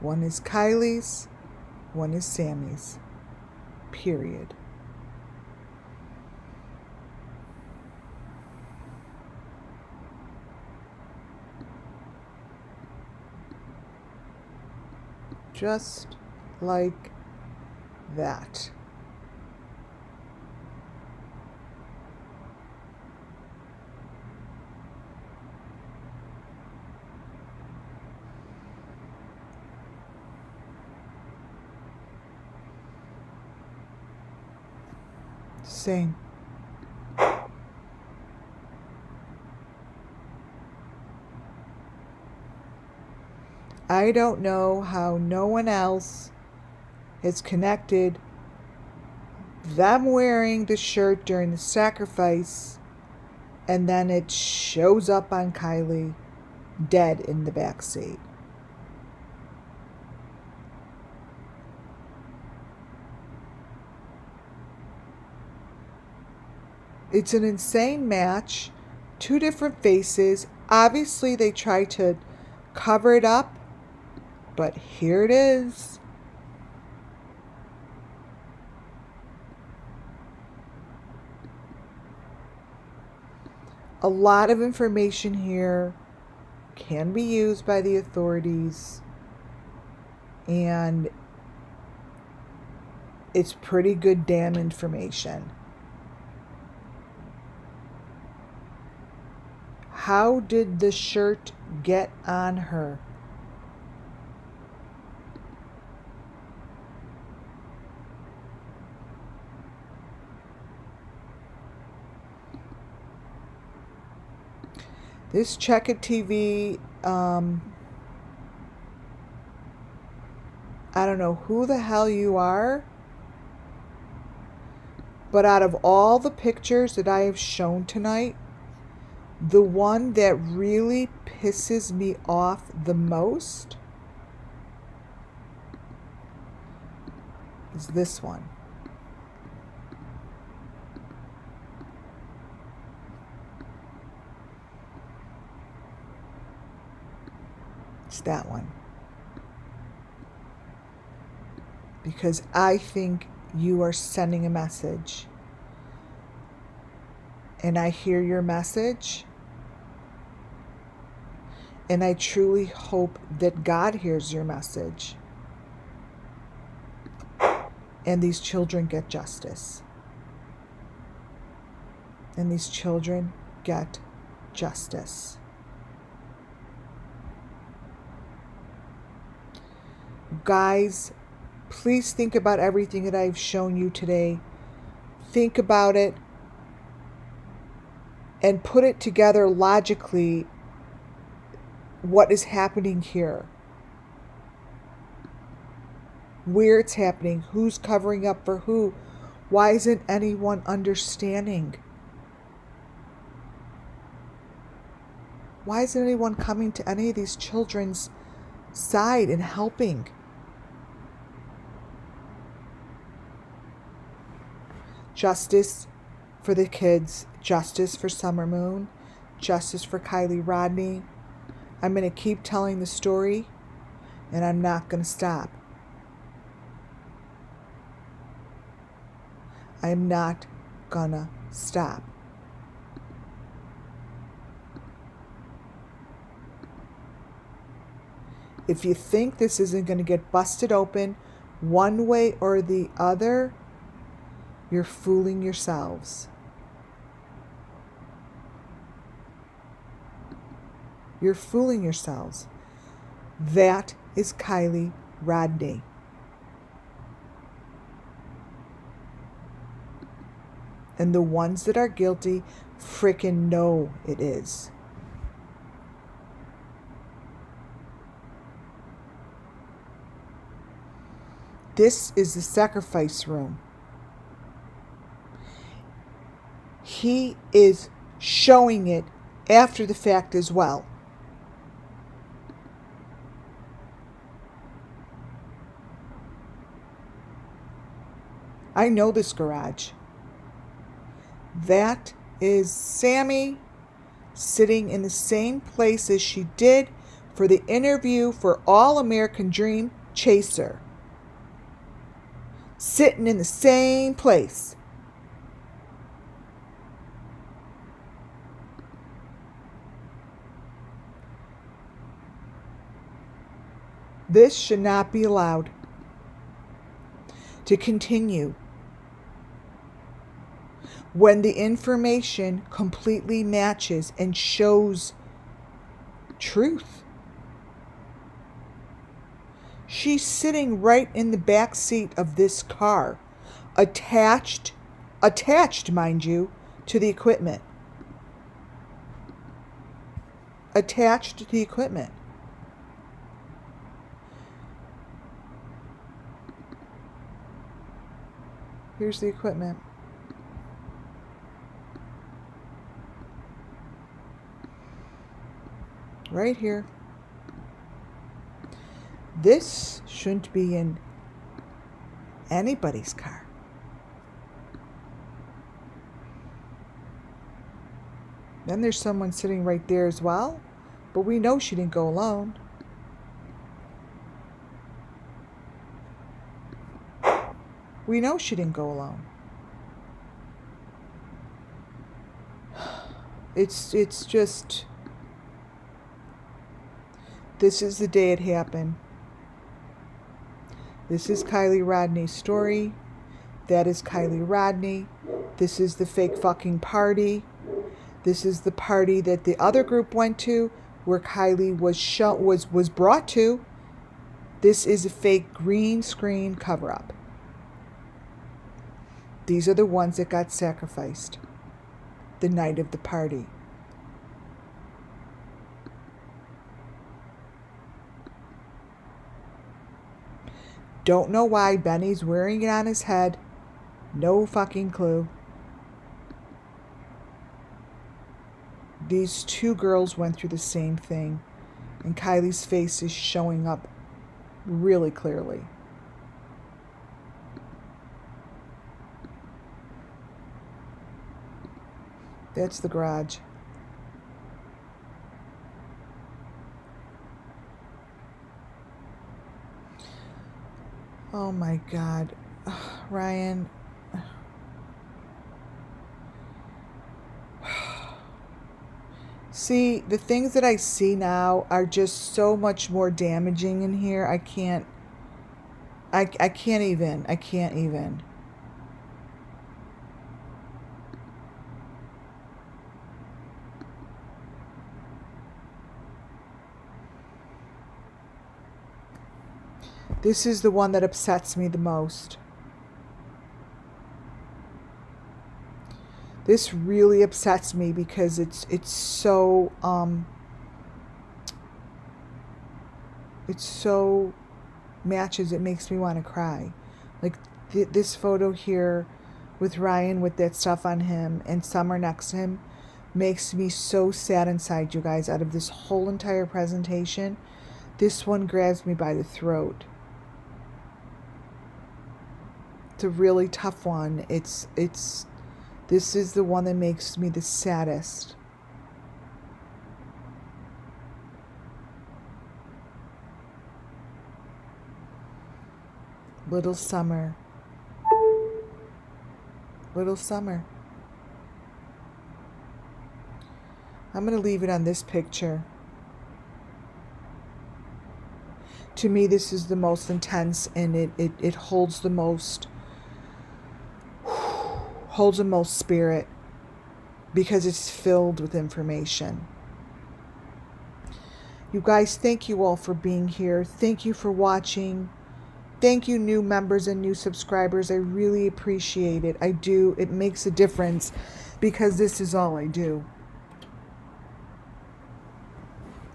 One is Kylie's, one is Sammy's. Period. Just like that. Same. I don't know how no one else has connected them wearing the shirt during the sacrifice and then it shows up on Kylie dead in the back seat. It's an insane match. Two different faces. Obviously they try to cover it up. But here it is. A lot of information here can be used by the authorities. And it's pretty good damn information. How did the shirt get on her? This Check It TV, I don't know who the hell you are, but out of all the pictures that I have shown tonight, the one that really pisses me off the most is this one. It's that one. because I think you are sending a message. And I hear your message. And I truly hope that God hears your message. And these children get justice. And these children get justice. Guys, please think about everything that I've shown you today. Think about it and put it together logically, what is happening here, where it's happening, who's covering up for who. Why isn't anyone understanding? Why isn't anyone coming to any of these children's side and helping? Justice for the kids, justice for Summer Moon, justice for Kiely Rodni. I'm going to keep telling the story, and I'm not going to stop. I'm not gonna stop. If you think this isn't going to get busted open one way or the other, you're fooling yourselves. You're fooling yourselves. That is Kiely Rodni. And the ones that are guilty frickin' know it is. This is the sacrifice room. He is showing it after the fact as well. I know this garage. That is Sammy sitting in the same place as she did for the interview for All American Dream Chaser. Sitting in the same place. This should not be allowed to continue when the information completely matches and shows truth. She's sitting right in the back seat of this car, attached, mind you, to the equipment. Attached to the equipment. Here's the equipment. Right here. This shouldn't be in anybody's car. Then there's someone sitting right there as well, but we know she didn't go alone. We know she didn't go alone. It's just... This is the day it happened. This is Kiely Rodni's story. That is Kiely Rodni. This is the fake fucking party. This is the party that the other group went to, where Kiely was brought to. This is a fake green screen cover-up. These are the ones that got sacrificed the night of the party. Don't know why Benny's wearing it on his head. No fucking clue. These two girls went through the same thing, and Kiely's face is showing up really clearly. That's the garage. Oh my God. Ryan. See, the things that I see now are just so much more damaging in here. I can't even. I can't even. This is the one that upsets me the most. This really upsets me because it's so matches. It makes me want to cry. Like this photo here with Ryan with that stuff on him and Summer next to him makes me so sad inside, you guys. Out of this whole entire presentation, this one grabs me by the throat. It's a really tough one. This is the one that makes me the saddest. Little Summer. Little Summer. I'm going to leave it on this picture. To me, this is the most intense, and it holds the most spirit because it's filled with information. You guys, thank you all for being here. Thank you for watching. Thank you, new members and new subscribers. I really appreciate it. I do. It makes a difference because this is all I do.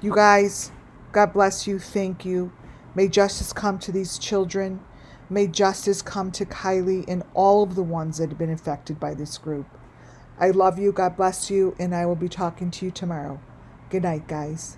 You guys, God bless you. Thank you. May justice come to these children. May justice come to Kylie and all of the ones that have been affected by this group. I love you. God bless you. And I will be talking to you tomorrow. Good night, guys.